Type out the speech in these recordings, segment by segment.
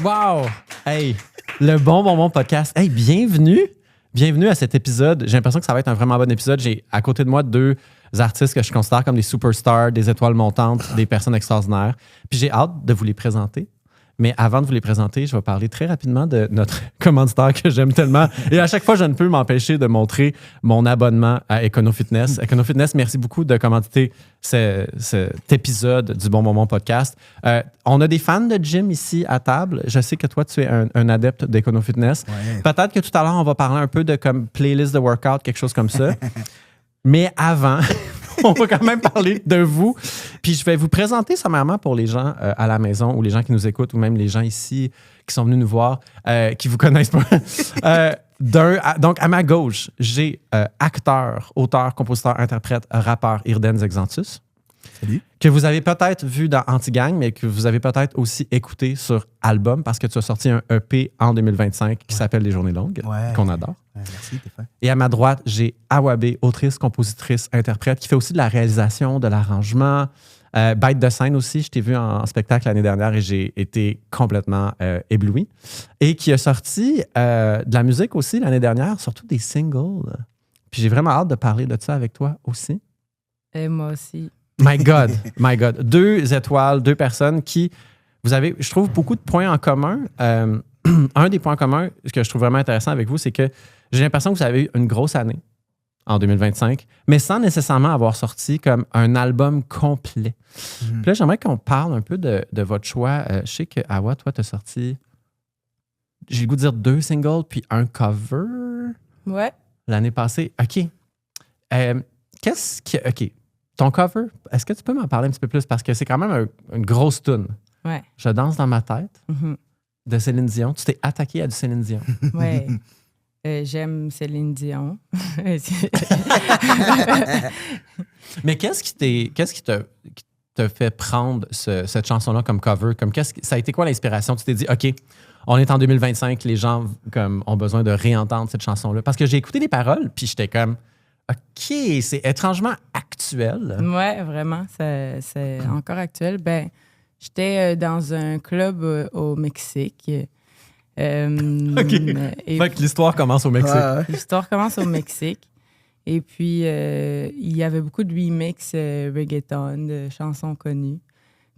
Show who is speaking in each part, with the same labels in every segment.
Speaker 1: Wow! Hey, le bon podcast. Hey, bienvenue! Bienvenue à cet épisode. J'ai l'impression que ça va être un vraiment bon épisode. J'ai à côté de moi deux artistes que je considère comme des superstars, des étoiles montantes, des personnes extraordinaires. Puis j'ai hâte de vous les présenter. Mais avant de vous les présenter, je vais parler très rapidement de notre commanditaire que j'aime tellement. Et à chaque fois, je ne peux m'empêcher de montrer mon abonnement à EconoFitness. EconoFitness, merci beaucoup de commanditer cet épisode du Bon Moment Podcast. On a des fans de gym ici à table. Je sais que toi, tu es un adepte d'EconoFitness. Ouais. Peut-être que tout à l'heure, on va parler un peu de comme playlist de workout, quelque chose comme ça. Mais avant... on va quand même parler de vous. Puis je vais vous présenter sommairement pour les gens à la maison ou les gens qui nous écoutent ou même les gens ici qui sont venus nous voir, qui ne vous connaissent pas. Donc, à ma gauche, j'ai acteur, auteur, compositeur, interprète, rappeur Irden Exantus.
Speaker 2: Salut.
Speaker 1: Que vous avez peut-être vu dans Anti-Gang, mais que vous avez peut-être aussi écouté sur album parce que tu as sorti un EP en 2025 qui s'appelle Les Journées Longues, qu'on adore.
Speaker 2: Merci, t'es fin.
Speaker 1: Et à ma droite, j'ai Awabé, autrice, compositrice, interprète, qui fait aussi de la réalisation, de l'arrangement, bête de scène aussi. Je t'ai vu en spectacle l'année dernière et j'ai été complètement ébloui. Et qui a sorti de la musique aussi l'année dernière, surtout des singles. Puis j'ai vraiment hâte de parler de ça avec toi aussi.
Speaker 3: Et moi aussi.
Speaker 1: My God, my God. 2 étoiles, 2 personnes qui, vous avez, je trouve, beaucoup de points en commun. Un des points communs que je trouve vraiment intéressant avec vous, c'est que j'ai l'impression que vous avez eu une grosse année en 2025, mais sans nécessairement avoir sorti comme un album complet. Puis là, j'aimerais qu'on parle un peu de votre choix. Je sais que, Awa, toi, tu as sorti, j'ai le goût de dire 2 singles puis un cover.
Speaker 3: Ouais.
Speaker 1: L'année passée. OK. OK. Ton cover, est-ce que tu peux m'en parler un petit peu plus? Parce que c'est quand même une grosse toune.
Speaker 3: Ouais.
Speaker 1: Je danse dans ma tête
Speaker 3: Mm-hmm.
Speaker 1: de Céline Dion. Tu t'es attaqué à du Céline Dion.
Speaker 3: Ouais. J'aime Céline Dion.
Speaker 1: Mais qu'est-ce qui te fait prendre cette chanson-là comme cover? Ça a été quoi l'inspiration? Tu t'es dit, OK, on est en 2025, les gens comme, ont besoin de réentendre cette chanson-là. Parce que j'ai écouté les paroles, puis j'étais comme, OK, c'est étrangement actuel.
Speaker 3: Ouais, vraiment, c'est encore actuel. Ben, j'étais dans un club au Mexique.
Speaker 1: OK. Fait que l'histoire commence au Mexique.
Speaker 3: L'histoire commence au Mexique. Et puis, il y avait beaucoup de remix reggaeton, de chansons connues.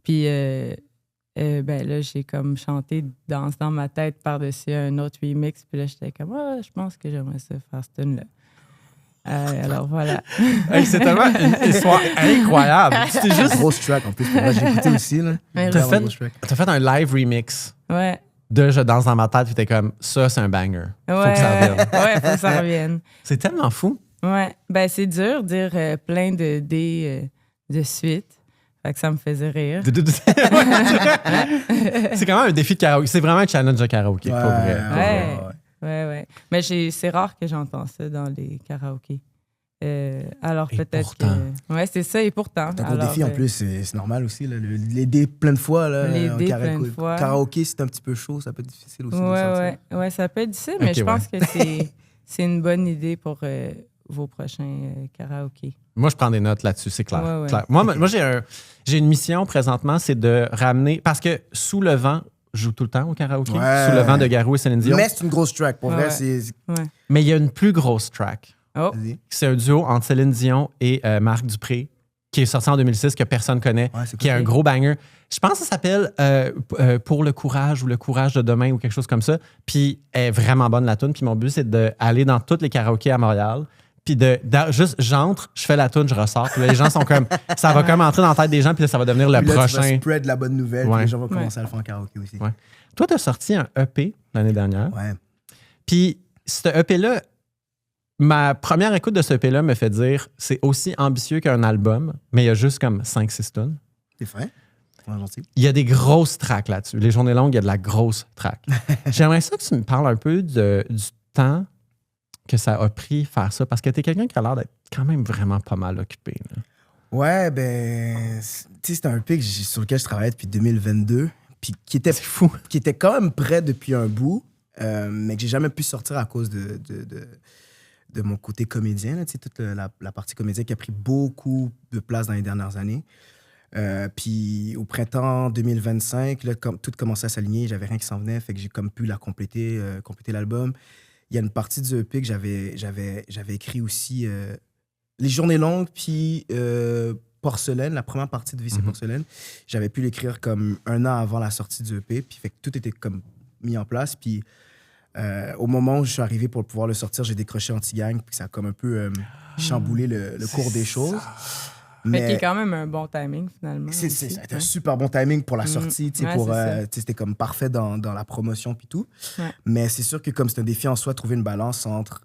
Speaker 3: Puis, ben là, j'ai comme chanté Danse dans ma tête par-dessus un autre remix. Puis là, j'étais comme, je pense que j'aimerais ça faire cette tune-là. Alors voilà.
Speaker 1: Hey, c'est tellement une histoire incroyable. C'était juste
Speaker 2: grosse track en plus. Moi, j'ai écouté aussi. Là.
Speaker 1: T'as fait un live remix.
Speaker 3: Ouais.
Speaker 1: De Je danse dans ma tête, puis t'es comme, ça, c'est un banger. Faut que ça revienne.
Speaker 3: Ouais, faut que ça revienne.
Speaker 1: C'est tellement fou.
Speaker 3: Ouais. Ben, c'est dur de dire plein de dés de suite. Fait que ça me faisait rire.
Speaker 1: C'est quand même un défi de karaoké. C'est vraiment un challenge de karaoké, pour vrai.
Speaker 3: Ouais. Mais c'est rare que j'entends ça dans les karaokés. Alors
Speaker 1: et
Speaker 3: peut-être
Speaker 1: pourtant.
Speaker 3: que... Ouais, c'est ça, et pourtant.
Speaker 2: C'est un gros défi en plus, c'est normal aussi. Là. Les dés plein de fois. Là,
Speaker 3: les dés plein de fois.
Speaker 2: Karaoké, c'est un petit peu chaud, ça peut être difficile aussi.
Speaker 3: Ouais, ça peut être difficile, mais je pense que c'est une bonne idée pour vos prochains karaokés.
Speaker 1: Moi, je prends des notes là-dessus, c'est clair.
Speaker 3: Ouais.
Speaker 1: Clair. Moi j'ai une mission présentement, c'est de ramener... Parce que Sous le vent, je joue tout le temps au karaoké.
Speaker 2: Ouais.
Speaker 1: Sous le vent de Garou et Céline Dion.
Speaker 2: Mais c'est une grosse track, pour vrai.
Speaker 1: Mais il y a une plus grosse track.
Speaker 3: Oh.
Speaker 1: C'est un duo entre Céline Dion et Marc Dupré, qui est sorti en 2006, que personne connaît, qui est un gros banger. Je pense que ça s'appelle Pour le courage ou Le courage de demain ou quelque chose comme ça. Puis elle est vraiment bonne la toune. Puis mon but, c'est d'aller dans tous les karaokés à Montréal. Puis juste, j'entre, je fais la toune, je ressors. Puis là, les gens sont comme, ça va comme entrer dans la tête des gens, puis là, ça va devenir le prochain.
Speaker 2: Tu vas spread la bonne nouvelle, puis les gens vont commencer à le faire en karaoké aussi.
Speaker 1: Ouais. Toi, tu as sorti un EP l'année dernière.
Speaker 2: Ouais.
Speaker 1: Puis ce EP-là, ma première écoute de ce EP-là me fait dire, c'est aussi ambitieux qu'un album, mais il y a juste comme 5-6 tunes.
Speaker 2: C'est fin. Gentil.
Speaker 1: Il y a des grosses tracks là-dessus. Les Journées Longues, il y a de la grosse track. J'aimerais ça que tu me parles un peu du temps que ça a pris faire ça, parce que tu es quelqu'un qui a l'air d'être quand même vraiment pas mal occupé. Là.
Speaker 2: Ouais, ben, tu sais, c'était un EP sur lequel je travaillais depuis 2022, puis qui était
Speaker 1: fou,
Speaker 2: qui était quand même prêt depuis un bout, mais que j'ai jamais pu sortir à cause de mon côté comédien, là, tu sais, toute la partie comédienne qui a pris beaucoup de place dans les dernières années. Puis au printemps 2025, là, tout commençait à s'aligner, j'avais rien qui s'en venait, fait que j'ai comme pu compléter l'album. Il y a une partie du EP que j'avais écrit aussi Les Journées Longues, puis Porcelaine, la première partie de VC Porcelaine. J'avais pu l'écrire comme 1 an avant la sortie du EP, puis fait que tout était comme mis en place. Puis au moment où je suis arrivé pour pouvoir le sortir, j'ai décroché Anti-Gang, puis ça a comme un peu chamboulé le cours des choses.
Speaker 3: Mais qui est quand même un bon timing, finalement.
Speaker 2: Ça a été un super bon timing pour la sortie.
Speaker 3: Ouais,
Speaker 2: c'était comme parfait dans la promotion puis tout.
Speaker 3: Ouais.
Speaker 2: Mais c'est sûr que comme c'est un défi en soi, trouver une balance entre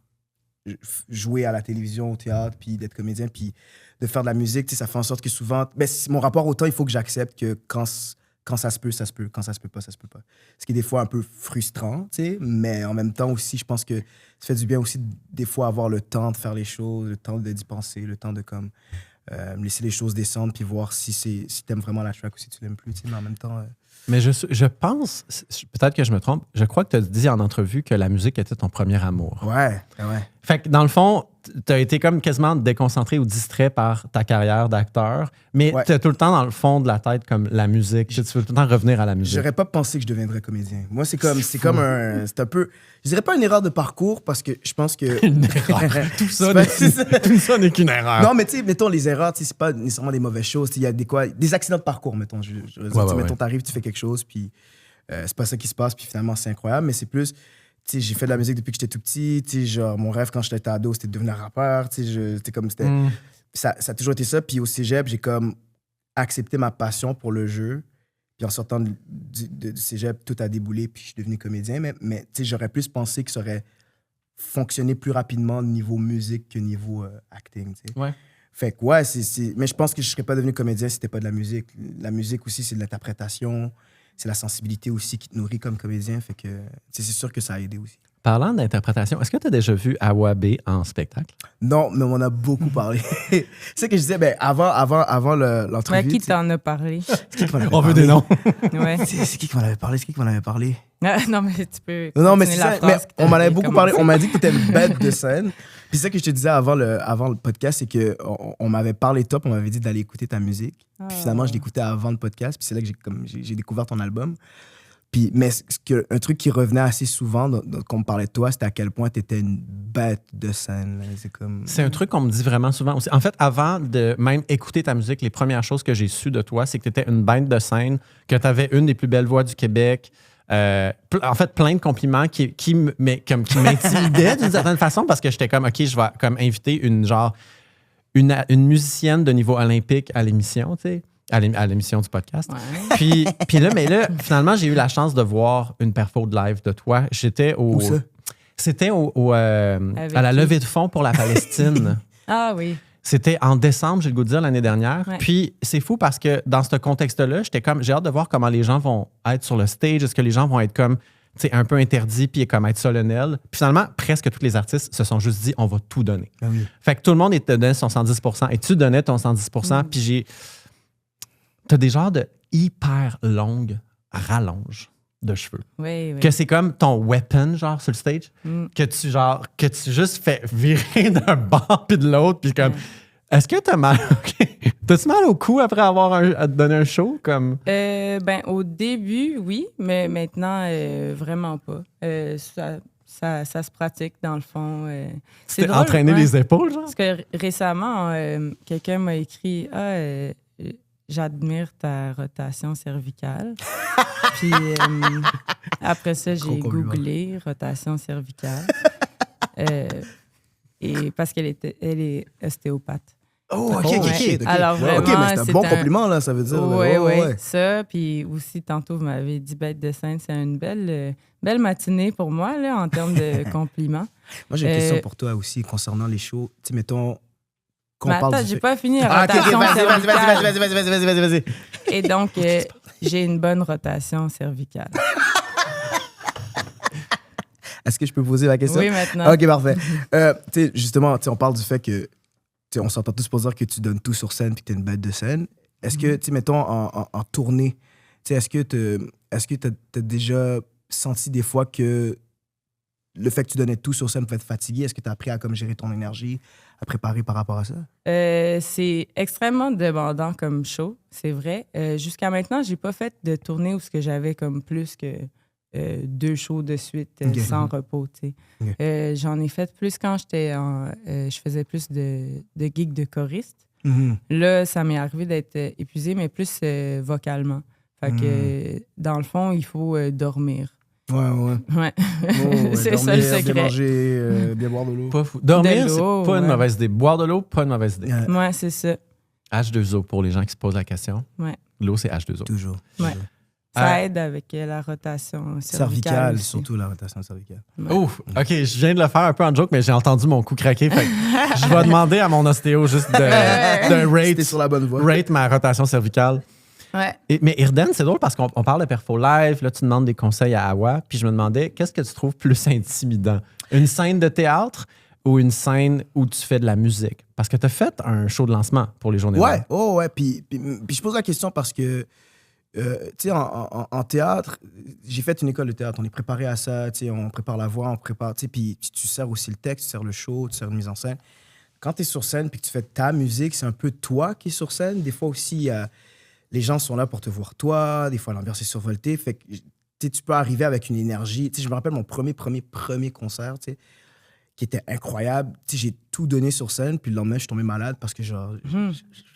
Speaker 2: jouer à la télévision, au théâtre, puis d'être comédien, puis de faire de la musique, ça fait en sorte que souvent... Ben, mon rapport au temps, il faut que j'accepte que quand ça se peut, ça se peut. Quand ça se peut pas, ça se peut pas. Ce qui est des fois un peu frustrant, mais en même temps aussi, je pense que ça fait du bien aussi des fois avoir le temps de faire les choses, le temps d'y penser, le temps de comme... laisser les choses descendre puis voir si t'aimes vraiment la track ou si tu l'aimes plus, mais en même temps...
Speaker 1: Mais je pense, peut-être que je me trompe, je crois que tu as dit en entrevue que la musique était ton premier amour.
Speaker 2: Ouais.
Speaker 1: Fait que dans le fond, tu as été comme quasiment déconcentré ou distrait par ta carrière d'acteur, mais tu as tout le temps dans le fond de la tête comme la musique. Tu veux tout le temps revenir à la musique.
Speaker 2: J'aurais pas pensé que je deviendrais comédien. Moi, c'est un peu... Je dirais pas une erreur de parcours parce que je pense que...
Speaker 1: Une erreur. Tout ça n'est qu'une erreur.
Speaker 2: Non, mais tu sais, mettons, les erreurs, c'est pas nécessairement des mauvaises choses. Il y a des accidents de parcours, mettons. Mettons, t'arrives, tu fais quelque chose, puis c'est pas ça qui se passe, puis finalement, c'est incroyable, mais c'est plus... Tu sais, j'ai fait de la musique depuis que j'étais tout petit. Tu sais, genre, mon rêve quand j'étais ado, c'était de devenir rappeur. Tu sais, ça a toujours été ça. Puis au cégep, j'ai comme accepté ma passion pour le jeu. Puis en sortant du cégep, tout a déboulé, puis je suis devenu comédien. Mais tu sais, j'aurais plus pensé que ça aurait fonctionné plus rapidement niveau musique que niveau acting. Tu sais.
Speaker 1: Ouais.
Speaker 2: Fait que ouais, mais je pense que je serais pas devenu comédien si c'était pas de la musique. La musique aussi, c'est de l'interprétation. C'est la sensibilité aussi qui te nourrit comme comédien. Fait que c'est sûr que ça a aidé aussi.
Speaker 1: Parlant d'interprétation, est-ce que tu as déjà vu Awabé en spectacle?
Speaker 2: Non, mais on en a beaucoup parlé. C'est ce que je disais, avant l'entrevue.
Speaker 3: Ouais, qui t'en a parlé?
Speaker 1: On veut des noms.
Speaker 3: Ouais.
Speaker 2: C'est qui m'en avait parlé?
Speaker 3: Non, mais tu peux.
Speaker 2: Non, mais c'est ça. Mais on m'en avait beaucoup parlé. On m'a dit que tu étais une bête de scène. Puis c'est ça que je te disais avant le podcast, c'est qu'on m'avait parlé de toi, puis on m'avait dit d'aller écouter ta musique. Puis finalement, je l'écoutais avant le podcast, puis c'est là que j'ai découvert ton album. Puis, mais un truc qui revenait assez souvent quand on me parlait de toi, c'était à quel point tu étais une bête de scène.
Speaker 1: C'est un truc qu'on me dit vraiment souvent aussi. En fait, avant de même écouter ta musique, les premières choses que j'ai su de toi, c'est que tu étais une bête de scène, que tu avais une des plus belles voix du Québec. En fait, plein de compliments qui m'intimidaient d'une certaine façon parce que j'étais comme, OK, je vais comme inviter une musicienne de niveau olympique à l'émission, tu sais. À l'émission du podcast.
Speaker 3: Ouais.
Speaker 1: Puis là, finalement, j'ai eu la chance de voir une perfo de live de toi. J'étais au...
Speaker 2: Où ça?
Speaker 1: C'était à la levée de fonds pour la Palestine.
Speaker 3: Ah oui.
Speaker 1: C'était en décembre, j'ai le goût de dire, l'année dernière.
Speaker 3: Ouais.
Speaker 1: Puis c'est fou parce que dans ce contexte-là, j'ai hâte de voir comment les gens vont être sur le stage. Est-ce que les gens vont être comme, tu sais, un peu interdits puis comme être solennels? Puis finalement, presque tous les artistes se sont juste dit, on va tout donner.
Speaker 2: Ah oui.
Speaker 1: Fait que tout le monde donnait son 110%. Et tu donnais ton 110%. Puis t'as des genres de hyper longues rallonges de cheveux.
Speaker 3: Oui.
Speaker 1: Que c'est comme ton weapon, genre, sur le stage. Que tu juste fais virer d'un bord puis de l'autre. Puis comme, est-ce que t'as mal? T'as-tu mal au cou après avoir donné un show? Comme...
Speaker 3: Au début, oui, mais maintenant, vraiment pas. Ça se pratique, dans le fond.
Speaker 1: C'est entraîner les épaules, genre?
Speaker 3: Parce que récemment, quelqu'un m'a écrit j'admire ta rotation cervicale. Puis après ça, j'ai googlé rotation cervicale. Et parce qu'elle est ostéopathe.
Speaker 2: Oh, OK.
Speaker 3: Alors vraiment,
Speaker 2: OK, mais c'est un bon compliment, là, ça veut dire.
Speaker 3: Oui. Ça, puis aussi, tantôt, vous m'avez dit bête de scène. C'est une belle matinée pour moi, là, en termes de compliments.
Speaker 2: Moi, j'ai une question pour toi aussi concernant les shows. Tu sais, mettons...
Speaker 3: attends, j'ai pas fini la rotation cervicale.
Speaker 2: Vas-y.
Speaker 3: Et donc, j'ai une bonne rotation cervicale.
Speaker 2: Est-ce que je peux poser la question?
Speaker 3: Oui, maintenant.
Speaker 2: OK, parfait. Justement, on parle du fait que on s'entend tous pour dire que tu donnes tout sur scène et que tu es une bête de scène. Est-ce que, mettons, en tournée, est-ce que tu as déjà senti des fois que le fait que tu donnais tout sur scène peut être fatigué? Est-ce que tu as appris à comme gérer ton énergie, à préparer par rapport à ça?
Speaker 3: C'est extrêmement demandant comme show, c'est vrai. Jusqu'à maintenant, j'ai pas fait de tournée où j'avais comme plus que 2 shows de suite sans repos. Okay. J'en ai fait plus quand je faisais plus de gigs de choriste. Là, ça m'est arrivé d'être épuisée, mais plus vocalement. Fait que dans le fond, il faut dormir.
Speaker 2: Ouais.
Speaker 3: C'est
Speaker 2: dormir,
Speaker 3: ça le secret.
Speaker 2: Bien manger, bien boire de l'eau.
Speaker 1: Pas fou. Dormir, c'est pas une mauvaise idée. Boire de l'eau, pas une mauvaise idée.
Speaker 3: Ouais, c'est ça.
Speaker 1: H2O pour les gens qui se posent la question.
Speaker 3: Ouais.
Speaker 1: L'eau, c'est H2O.
Speaker 2: Toujours.
Speaker 3: Ouais. Ça aide avec la rotation cervicale.
Speaker 2: Surtout la rotation cervicale.
Speaker 3: Ouais.
Speaker 1: Ouf, OK, je viens de le faire un peu en joke, mais j'ai entendu mon cou craquer. Fait que je vais demander à mon ostéo juste de rate,
Speaker 2: sur la bonne voie.
Speaker 1: Rate ma rotation cervicale.
Speaker 3: Ouais.
Speaker 1: Mais Irden, c'est drôle parce qu'on parle de Perfo Live, là, tu demandes des conseils à Awa, puis je me demandais, qu'est-ce que tu trouves plus intimidant? Une scène de théâtre ou une scène où tu fais de la musique? Parce que tu as fait un show de lancement pour les Journées
Speaker 2: Ouais, ouais. Puis je pose la question parce que, tu sais, en théâtre, j'ai fait une école de théâtre. On est préparé à ça, tu sais, on prépare la voix, on prépare, tu sais, puis tu sers aussi le texte, tu sers le show, tu sers une mise en scène. Quand tu es sur scène puis que tu fais ta musique, c'est un peu toi qui es sur scène. Des fois aussi, les gens sont là pour te voir toi. Des fois, l'ambiance est survoltée. Fait que tu peux arriver avec une énergie. Tu sais, je me rappelle mon premier concert, tu sais, qui était incroyable. Tu sais, j'ai tout donné sur scène, puis le lendemain, je suis tombé malade parce que genre,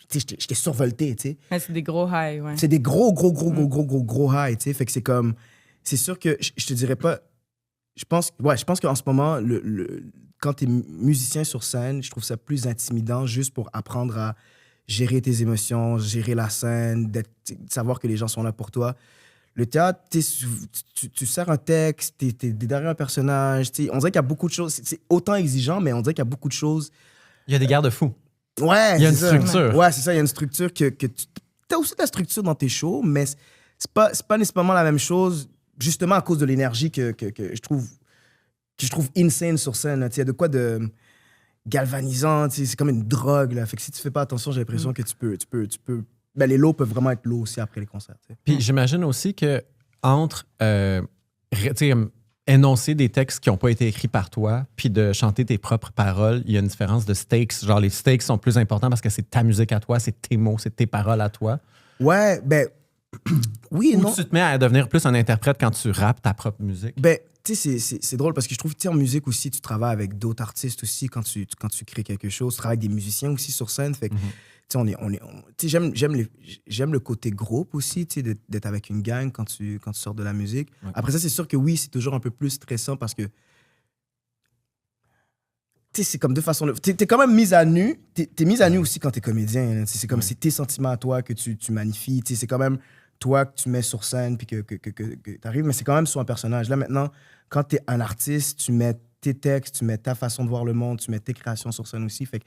Speaker 2: j'étais survolté, tu sais.
Speaker 3: Ouais, c'est des gros highs, ouais.
Speaker 2: C'est des gros highs, tu sais. Fait que c'est comme, c'est sûr que je te dirais pas, je pense qu'en ce moment, quand t'es musicien sur scène, je trouve ça plus intimidant juste pour apprendre à gérer tes émotions, gérer la scène, de savoir que les gens sont là pour toi. Le théâtre, tu sers un texte, t'es derrière un personnage. On dirait qu'il y a beaucoup de choses. C'est autant exigeant, mais on dirait qu'il y a beaucoup de choses.
Speaker 1: Il y a des garde-fous.
Speaker 2: Ouais,
Speaker 1: il y a une structure.
Speaker 2: Ouais, c'est ça. Il y a une structure que tu as aussi de la structure dans tes shows, mais c'est pas nécessairement la même chose, justement à cause de l'énergie que je trouve insane sur scène. Il y a de quoi de galvanisant, c'est comme une drogue. Là. Fait que si tu fais pas attention, j'ai l'impression que tu peux ben, les lows peuvent vraiment être lows aussi après les concerts. T'sais.
Speaker 1: Puis j'imagine aussi que entre énoncer des textes qui n'ont pas été écrits par toi, puis de chanter tes propres paroles, il y a une différence de stakes. Genre, les stakes sont plus importants parce que c'est ta musique à toi, c'est tes mots, c'est tes paroles à toi.
Speaker 2: Ouais, ben oui et non.
Speaker 1: Ou tu te mets à devenir plus un interprète quand tu rappes ta propre musique?
Speaker 2: Ben, tu sais, c'est drôle parce que je trouve que en musique aussi, tu travailles avec d'autres artistes aussi quand tu crées quelque chose. Tu travailles avec des musiciens aussi sur scène. Fait que, j'aime le côté groupe aussi, d'être avec une gang quand tu sors de la musique. Okay. Après ça, c'est sûr que oui, c'est toujours un peu plus stressant parce que c'est comme deux façons. T'es quand même mise à nu. T'es mise à nu aussi quand t'es comédien. C'est comme c'est tes sentiments à toi que tu magnifies. C'est quand même toi que tu mets sur scène puis que t'arrives, mais c'est quand même sur un personnage. Là, maintenant, quand t'es un artiste, tu mets tes textes, tu mets ta façon de voir le monde, tu mets tes créations sur scène aussi. Fait que,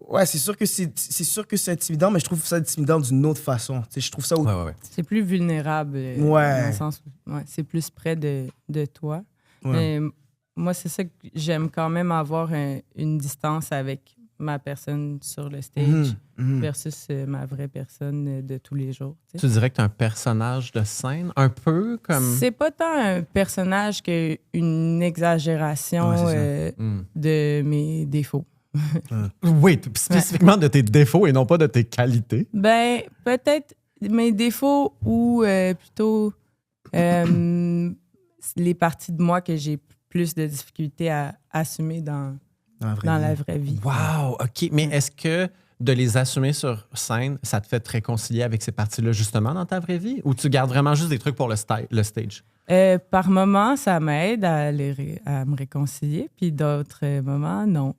Speaker 2: ouais, c'est sûr que c'est intimidant, mais je trouve ça intimidant d'une autre façon. Je trouve ça...
Speaker 1: Ouais.
Speaker 3: C'est plus vulnérable, dans le sens où c'est plus près de toi. Ouais. Mais moi, c'est ça que j'aime quand même avoir une distance avec ma personne sur le stage versus ma vraie personne de tous les jours.
Speaker 1: Tu dirais que tu es un personnage de scène, un peu comme...
Speaker 3: C'est pas tant un personnage qu'une exagération de mes défauts.
Speaker 1: Oui, spécifiquement de tes défauts et non pas de tes qualités.
Speaker 3: Ben, peut-être mes défauts ou plutôt les parties de moi que j'ai plus de difficultés à assumer dans la vraie vie.
Speaker 1: Wow, OK. Mais est-ce que de les assumer sur scène, ça te fait te réconcilier avec ces parties-là justement dans ta vraie vie? Ou tu gardes vraiment juste des trucs pour le stage?
Speaker 3: Par moments, ça m'aide à me réconcilier, puis d'autres moments, non.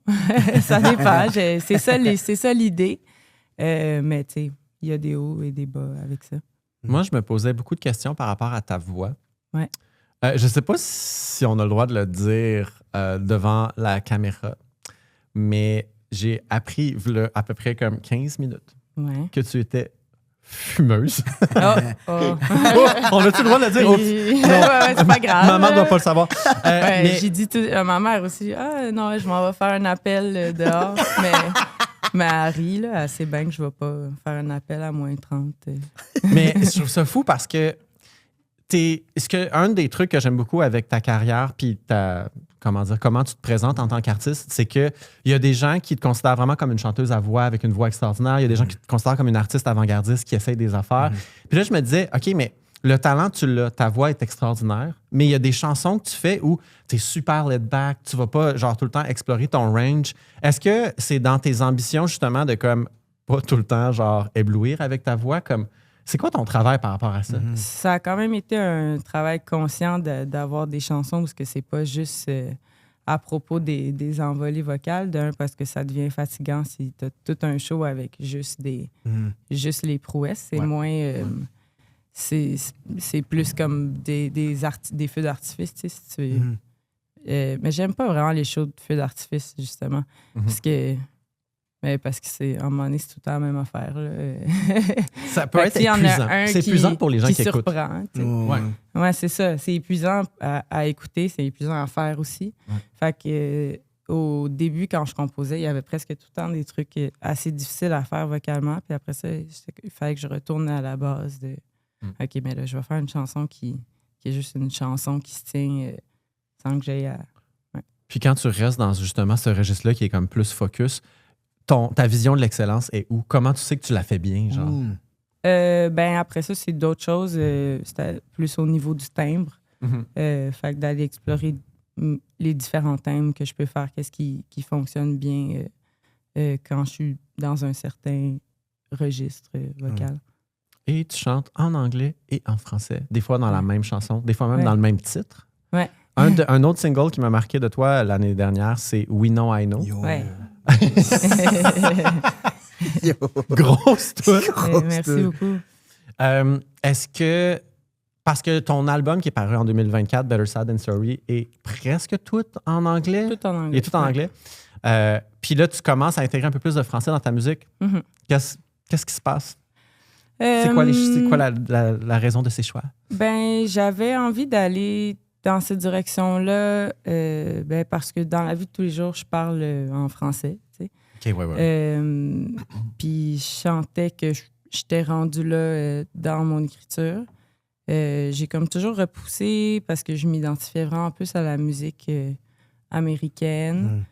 Speaker 3: Ça dépend. C'est ça l'idée. Mais tu sais, il y a des hauts et des bas avec ça.
Speaker 1: Moi, je me posais beaucoup de questions par rapport à ta voix.
Speaker 3: Ouais.
Speaker 1: Je sais pas si on a le droit de le dire devant la caméra, mais j'ai appris à peu près comme 15 minutes que tu étais fumeuse.
Speaker 3: Oh.
Speaker 1: On a-tu le droit de le dire?
Speaker 3: Ouais, c'est pas grave.
Speaker 1: Maman ne doit pas le savoir.
Speaker 3: Mais... J'ai dit à ma mère aussi, non, je m'en vais faire un appel dehors. Mais elle rit, là, elle sait bien que je ne vais pas faire un appel à moins 30.
Speaker 1: Mais je trouve ça fou parce que est-ce que un des trucs que j'aime beaucoup avec ta carrière puis comment tu te présentes en tant qu'artiste, c'est qu'il y a des gens qui te considèrent vraiment comme une chanteuse à voix avec une voix extraordinaire. Il y a des gens qui te considèrent comme une artiste avant-gardiste qui essaye des affaires. Puis là, je me disais, OK, mais le talent, tu l'as, ta voix est extraordinaire, mais il y a des chansons que tu fais où tu es super laid back, tu vas pas genre tout le temps explorer ton range. Est-ce que c'est dans tes ambitions justement de comme pas tout le temps genre éblouir avec ta voix comme c'est quoi ton travail par rapport à ça?
Speaker 3: Ça a quand même été un travail conscient d'avoir des chansons parce que c'est pas juste à propos des envolées vocales, parce que ça devient fatigant si tu as tout un show avec juste les prouesses. C'est moins... c'est plus comme des feux d'artifice, tu sais, si tu veux. Mais j'aime pas vraiment les shows de feux d'artifice, justement. Parce que c'est, à un moment donné, c'est tout le temps la même affaire. Là.
Speaker 1: Ça peut être épuisant. C'est épuisant pour les gens qui écoutent.
Speaker 3: Ouais, c'est ça. C'est épuisant à écouter, c'est épuisant à faire aussi. Fait que au début, quand je composais, il y avait presque tout le temps des trucs assez difficiles à faire vocalement. Puis après ça, il fallait que je retourne à la base de OK, mais là, je vais faire une chanson qui est juste une chanson qui se tient sans que j'aille à... Ouais.
Speaker 1: Puis quand tu restes dans justement ce registre-là qui est comme plus focus, ta vision de l'excellence est où? Comment tu sais que tu la fais bien, genre?
Speaker 3: Après ça, c'est d'autres choses. C'était plus au niveau du timbre. Fait que d'aller explorer les différents thèmes que je peux faire, qu'est-ce qui fonctionne bien quand je suis dans un certain registre vocal.
Speaker 1: Et tu chantes en anglais et en français. Des fois dans la même chanson, des fois même dans le même titre.
Speaker 3: Ouais.
Speaker 1: Un autre single qui m'a marqué de toi l'année dernière, c'est We Know I Know.
Speaker 3: Ouais.
Speaker 1: Grosse toune.
Speaker 3: Merci beaucoup.
Speaker 1: Est-ce que, parce que ton album qui est paru en 2024, Better Sad Than Sorry, est presque tout en anglais?
Speaker 3: Tout en anglais.
Speaker 1: Il est tout en anglais. Puis là, tu commences à intégrer un peu plus de français dans ta musique. Qu'est-ce qui se passe? C'est quoi la raison de ces choix?
Speaker 3: J'avais envie d'aller dans cette direction-là parce que dans la vie de tous les jours, je parle en français. Tu sais.
Speaker 1: OK, ouais.
Speaker 3: Puis je sentais que j'étais rendue là dans mon écriture. J'ai comme toujours repoussé parce que je m'identifiais vraiment plus à la musique américaine.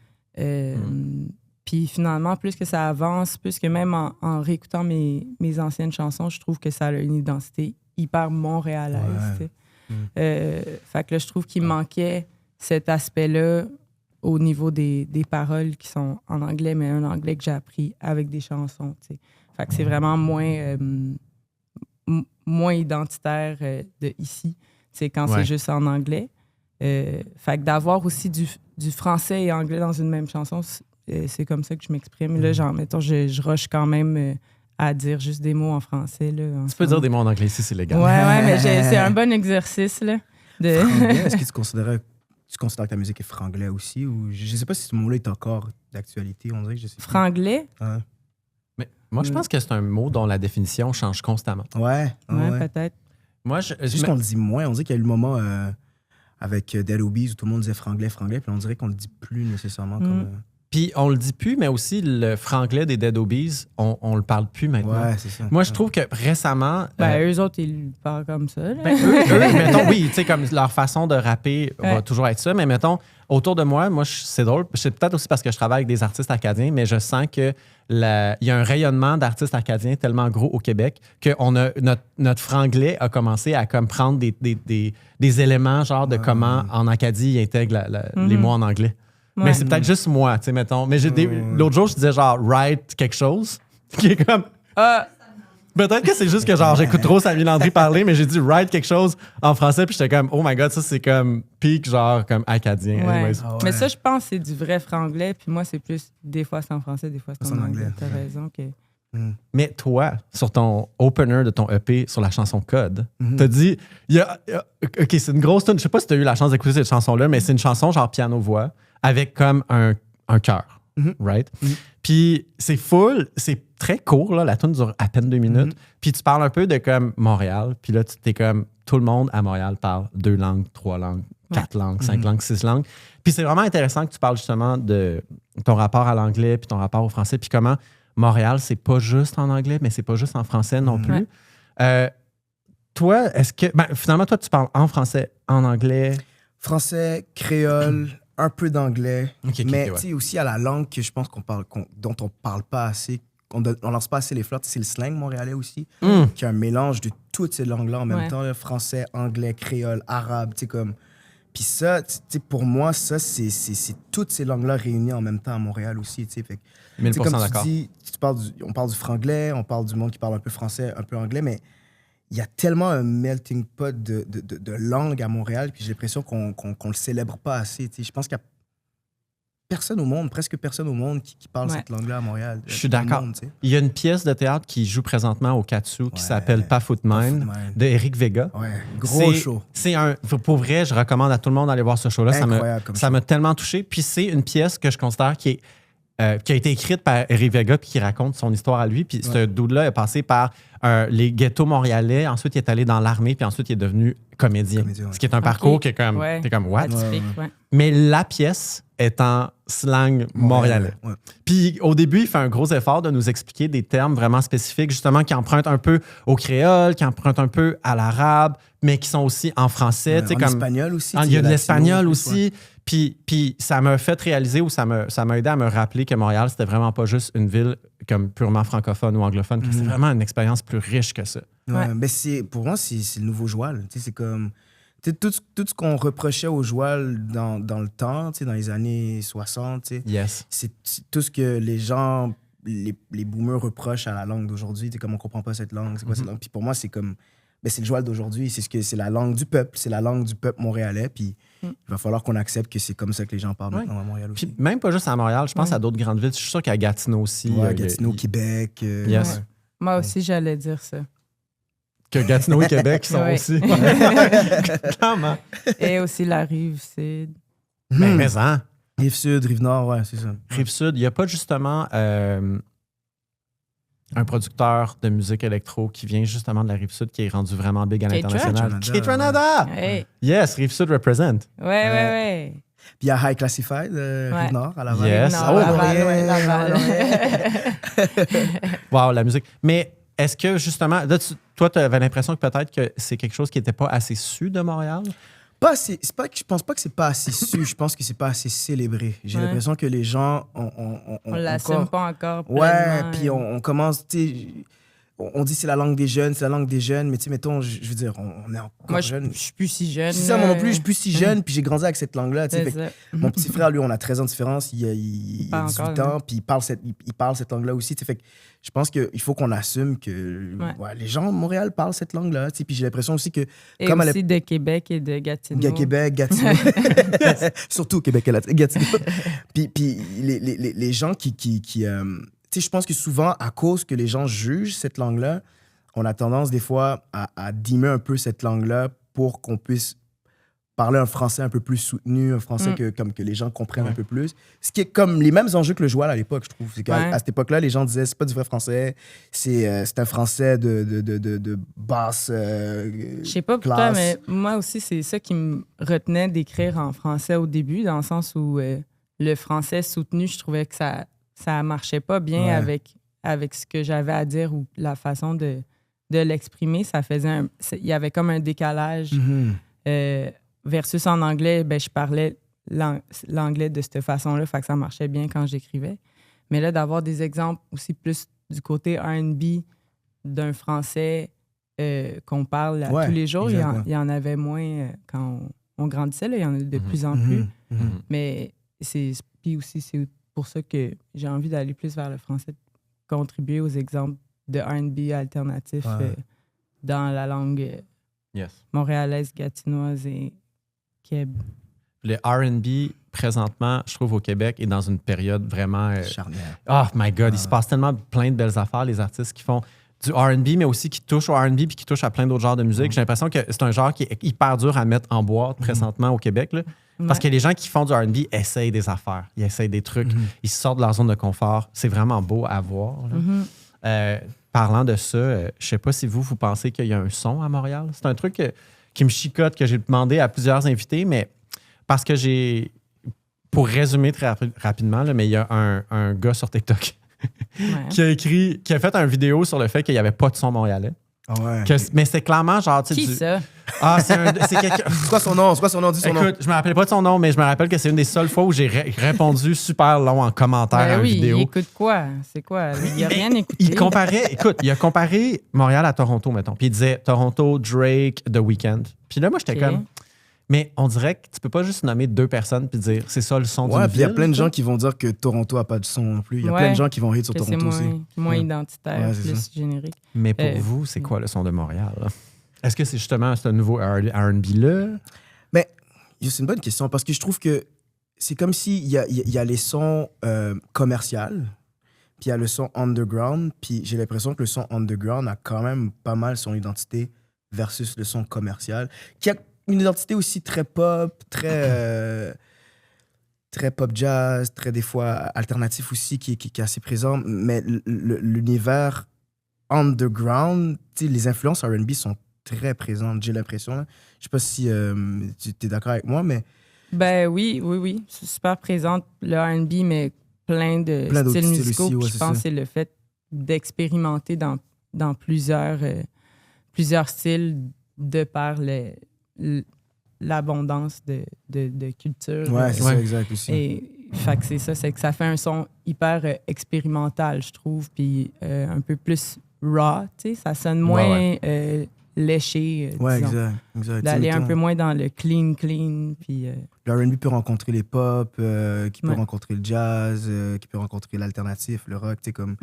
Speaker 3: Puis finalement, plus que ça avance, plus que même en réécoutant mes anciennes chansons, je trouve que ça a une identité hyper montréalaise. Fait que là, je trouve qu'il manquait cet aspect-là au niveau des paroles qui sont en anglais, mais un anglais que j'ai appris avec des chansons. T'sais. Fait que c'est vraiment moins identitaire de ici, quand c'est juste en anglais. Fait que d'avoir aussi du français et anglais dans une même chanson, c'est comme ça que je m'exprime. Là, genre, mettons, je rush quand même à dire juste des mots en français. Là,
Speaker 1: tu peux dire des mots en anglais ici, c'est légal.
Speaker 3: Ouais, mais c'est un bon exercice. Là,
Speaker 2: Est-ce que tu considères que ta musique est franglais aussi? Ou je sais pas si ce mot-là est encore d'actualité. On dirait que je sais.
Speaker 3: Franglais?
Speaker 1: Mais moi, je pense que c'est un mot dont la définition change constamment.
Speaker 2: Ouais,
Speaker 3: peut-être.
Speaker 1: Moi,
Speaker 2: juste qu'on le dit moins. On dirait qu'il y a eu le moment avec Dead Obies où tout le monde disait franglais, puis on dirait qu'on le dit plus nécessairement comme...
Speaker 1: Puis on le dit plus, mais aussi le franglais des Dead Obies, on le parle plus maintenant.
Speaker 2: Ouais, c'est ça.
Speaker 1: Moi, je trouve que récemment...
Speaker 3: eux autres, ils parlent comme ça. Là.
Speaker 1: Eux, mettons, oui, tu sais, comme leur façon de rapper va toujours être ça, mais mettons, autour de moi, c'est drôle, c'est peut-être aussi parce que je travaille avec des artistes acadiens, mais je sens que il y a un rayonnement d'artistes acadiens tellement gros au Québec que notre franglais a commencé à comme prendre des éléments genre de comment en Acadie ils intègrent les mots en anglais. Mais c'est peut-être juste moi, tu sais, mettons. Mais l'autre jour, je disais genre « write quelque chose », qui est comme... Peut-être que c'est juste que genre j'écoute trop Samy Landry parler, mais j'ai dit « write quelque chose » en français, puis j'étais comme « oh my God, ça c'est comme peak genre comme acadien.
Speaker 3: Ouais. » Mais ça, je pense que c'est du vrai franglais, puis moi, c'est plus des fois c'est en français, des fois c'est en anglais. T'as raison que...
Speaker 1: Mais toi, sur ton opener de ton EP sur la chanson Code, t'as dit... OK, c'est une grosse tune. Je sais pas si t'as eu la chance d'écouter cette chanson-là, mais c'est une chanson genre piano-voix, avec comme un cœur, right? Puis c'est full, c'est très court, là, la tune dure à peine 2 minutes. Puis tu parles un peu de comme Montréal, puis là, t'es comme, tout le monde à Montréal parle 2 langues, 3 langues, 4 langues, 5 langues, 6 langues. Puis c'est vraiment intéressant que tu parles justement de ton rapport à l'anglais, puis ton rapport au français, puis comment Montréal, c'est pas juste en anglais, mais c'est pas juste en français non plus. toi, est-ce que... Ben, finalement, toi, tu parles en français, en anglais?
Speaker 2: Français, créole, un peu d'anglais. Mais
Speaker 1: ouais.
Speaker 2: aussi à la langue que je pense dont on parle pas assez, on lance pas assez les fleurs, c'est le slang montréalais aussi, qui est un mélange de toutes ces langues-là en même temps, là, français, anglais, créole, arabe, tu sais, comme... Puis ça, pour moi, ça, c'est toutes ces langues-là réunies en même temps à Montréal aussi, tu sais.
Speaker 1: 1000%
Speaker 2: comme
Speaker 1: d'accord.
Speaker 2: on parle du franglais, on parle du monde qui parle un peu français, un peu anglais, mais il y a tellement un melting pot de langues à Montréal, puis j'ai l'impression qu'on le célèbre pas assez, tu sais. Je pense qu'il y a personne au monde, presque personne au monde qui parle cette langue-là à Montréal.
Speaker 1: Je suis d'accord. Il y a une pièce de théâtre qui joue présentement au Katsu qui s'appelle Pas Foot Mine de Eric Vega.
Speaker 2: Ouais, gros show.
Speaker 1: Pour vrai, je recommande à tout le monde d'aller voir ce show-là. Ça m'a tellement touché. Puis c'est une pièce que je considère qui a été écrite par Eric Vega puis qui raconte son histoire à lui. Puis ce dude-là est passé par les ghettos montréalais. Ensuite, il est allé dans l'armée. Puis ensuite, il est devenu comédien. Ce qui est un parcours qui est comme... T'es comme, what? Mais la pièce est en slang montréalais. Puis au début, il fait un gros effort de nous expliquer des termes vraiment spécifiques, justement, qui empruntent un peu au créole, qui empruntent un peu à l'arabe, mais qui sont aussi en français.
Speaker 2: En espagnol aussi.
Speaker 1: Il y a de l'espagnol aussi. Puis ça m'a fait réaliser ou ça m'a aidé à me rappeler que Montréal, c'était vraiment pas juste une ville comme purement francophone ou anglophone, que c'est vraiment une expérience plus riche que ça.
Speaker 2: Mais pour moi, c'est le nouveau Joal. C'est comme... Tout ce qu'on reprochait au Joal dans le temps, dans les années 60, c'est tout ce que les gens, les boomers reprochent à la langue d'aujourd'hui. Comme on comprend pas cette langue, c'est quoi cette langue? Puis pour moi, c'est comme... c'est le Joal d'aujourd'hui, c'est la langue du peuple, c'est la langue du peuple montréalais, puis il va falloir qu'on accepte que c'est comme ça que les gens parlent maintenant à Montréal aussi.
Speaker 1: Puis même pas juste à Montréal, je pense à d'autres grandes villes. Je suis sûr qu'à Gatineau aussi.
Speaker 2: Gatineau, Québec.
Speaker 3: Moi aussi, j'allais dire ça.
Speaker 1: Que Gatineau et Québec sont aussi. Clairement.
Speaker 3: Et aussi la Rive-Sud.
Speaker 1: Mais hein?
Speaker 2: Rive-Sud, Rive-Nord, c'est ça.
Speaker 1: Rive-Sud, il n'y a pas justement un producteur de musique électro qui vient justement de la Rive-Sud qui est rendu vraiment big à l'international. Kate Ranada!
Speaker 3: Hey.
Speaker 1: Yes, Rive-Sud represent.
Speaker 3: Ouais.
Speaker 2: Puis il y a High Classified, Rive-Nord, à Laval.
Speaker 1: Yes.
Speaker 3: Laval.
Speaker 1: Wow, la musique. Mais est-ce que, justement, là, toi, tu avais l'impression que peut-être que c'est quelque chose qui n'était pas assez su de Montréal?
Speaker 2: Je pense pas que c'est pas assez su, je pense que c'est pas assez célébré. J'ai l'impression que les gens...
Speaker 3: On l'assume pas encore
Speaker 2: pleinement. Puis on commence, on dit c'est la langue des jeunes, mais tu sais, mettons, je veux dire, on est encore jeune.
Speaker 3: Moi, je suis plus si jeune.
Speaker 2: C'est ça, moi non plus, je suis plus si jeune, puis j'ai grandi avec cette langue-là. Mon petit frère, lui, on a 13 ans de différence, il a 18 ans, puis il parle cette langue-là aussi. Fait que je pense qu'il faut qu'on assume que les gens de Montréal parlent cette langue-là. Puis j'ai l'impression aussi que...
Speaker 3: Et comme aussi de Québec et de Gatineau.
Speaker 2: Québec, Gatineau. Surtout Québec et Gatineau. Puis les gens qui je pense que souvent, à cause que les gens jugent cette langue-là, on a tendance des fois à dimmer un peu cette langue-là pour qu'on puisse parler un français un peu plus soutenu, un français que les gens comprennent un peu plus. Ce qui est comme les mêmes enjeux que le Joal à l'époque, je trouve. C'est qu'à cette époque-là, les gens disaient c'est pas du vrai français, c'est un français de basse
Speaker 3: je sais pas pour toi, mais moi aussi, c'est ça qui me retenait d'écrire en français au début, dans le sens où le français soutenu, je trouvais que ça marchait pas bien avec ce que j'avais à dire ou la façon de l'exprimer. Ça faisait il y avait comme un décalage versus en anglais, je parlais l'anglais de cette façon-là, fait que ça marchait bien quand j'écrivais. Mais là, d'avoir des exemples aussi plus du côté R&B d'un français qu'on parle tous les jours, il y en avait moins quand on grandissait. Là, il y en a de plus en plus. Mais puis aussi, c'est pour ça que j'ai envie d'aller plus vers le français, de contribuer aux exemples de R&B alternatifs dans la langue montréalaise, gatinoise et québécoise.
Speaker 1: Le R&B, présentement, je trouve, au Québec, est dans une période vraiment...
Speaker 2: charnière.
Speaker 1: Oh my God, il se passe tellement plein de belles affaires, les artistes qui font du R&B, mais aussi qui touchent au R&B puis qui touchent à plein d'autres genres de musique. J'ai l'impression que c'est un genre qui est hyper dur à mettre en boîte présentement au Québec, là. Parce que les gens qui font du R&B essayent des affaires, ils essayent des trucs, ils sortent de leur zone de confort. C'est vraiment beau à voir. Parlant de ça, je sais pas si vous pensez qu'il y a un son à Montréal. C'est un truc qui me chicote, que j'ai demandé à plusieurs invités, mais parce que pour résumer très rapidement, là, mais il y a un gars sur TikTok qui a fait une vidéo sur le fait qu'il n'y avait pas de son montréalais.
Speaker 2: Ah ouais.
Speaker 1: Mais c'est clairement genre... tu sais,
Speaker 3: Qui ça?
Speaker 1: Ah, c'est quelqu'un...
Speaker 2: C'est quoi son nom? Dis son nom.
Speaker 1: Écoute, je me rappelle pas de son nom, mais je me rappelle que c'est une des seules fois où j'ai répondu super long en commentaire à une vidéo.
Speaker 3: Il écoute quoi? C'est quoi? Il a rien écouté.
Speaker 1: Il a comparé Montréal à Toronto, mettons. Puis il disait Toronto, Drake, The Weeknd. Puis là, moi, j'étais comme... Mais on dirait que tu peux pas juste nommer 2 personnes puis dire c'est ça le son d'une ville.
Speaker 2: Il y a plein de gens qui vont dire que Toronto a pas de son non plus. Il y a plein de gens qui vont rire sur Toronto aussi.
Speaker 3: C'est moins identitaire, plus générique.
Speaker 1: Mais pour vous, c'est quoi le son de Montréal? Est-ce que c'est justement ce nouveau R&B-là?
Speaker 2: Mais c'est une bonne question parce que je trouve que c'est comme s'il y a les sons commerciaux, puis il y a le son underground, puis j'ai l'impression que le son underground a quand même pas mal son identité versus le son commercial, qui a une identité aussi très pop, très pop jazz, très des fois alternatif aussi, qui est assez présent. Mais l'univers underground, les influences R&B sont très présentes, j'ai l'impression. Là. Je sais pas si tu es d'accord avec moi, mais...
Speaker 3: Ben oui. C'est super présente, le R&B, mais plein de styles musicaux. Aussi, je pense que c'est le fait d'expérimenter dans plusieurs styles de par l'abondance de culture.
Speaker 2: Ouais, c'est ça, exact aussi.
Speaker 3: Et fait que c'est ça, c'est que ça fait un son hyper expérimental, je trouve, puis un peu plus raw, tu sais, ça sonne moins léché, disons.
Speaker 2: Exact.
Speaker 3: D'aller un peu moins dans le clean, puis...
Speaker 2: Le R&B peut rencontrer les pop, qui peut rencontrer le jazz, qui peut rencontrer l'alternatif, le rock, tu sais, comme...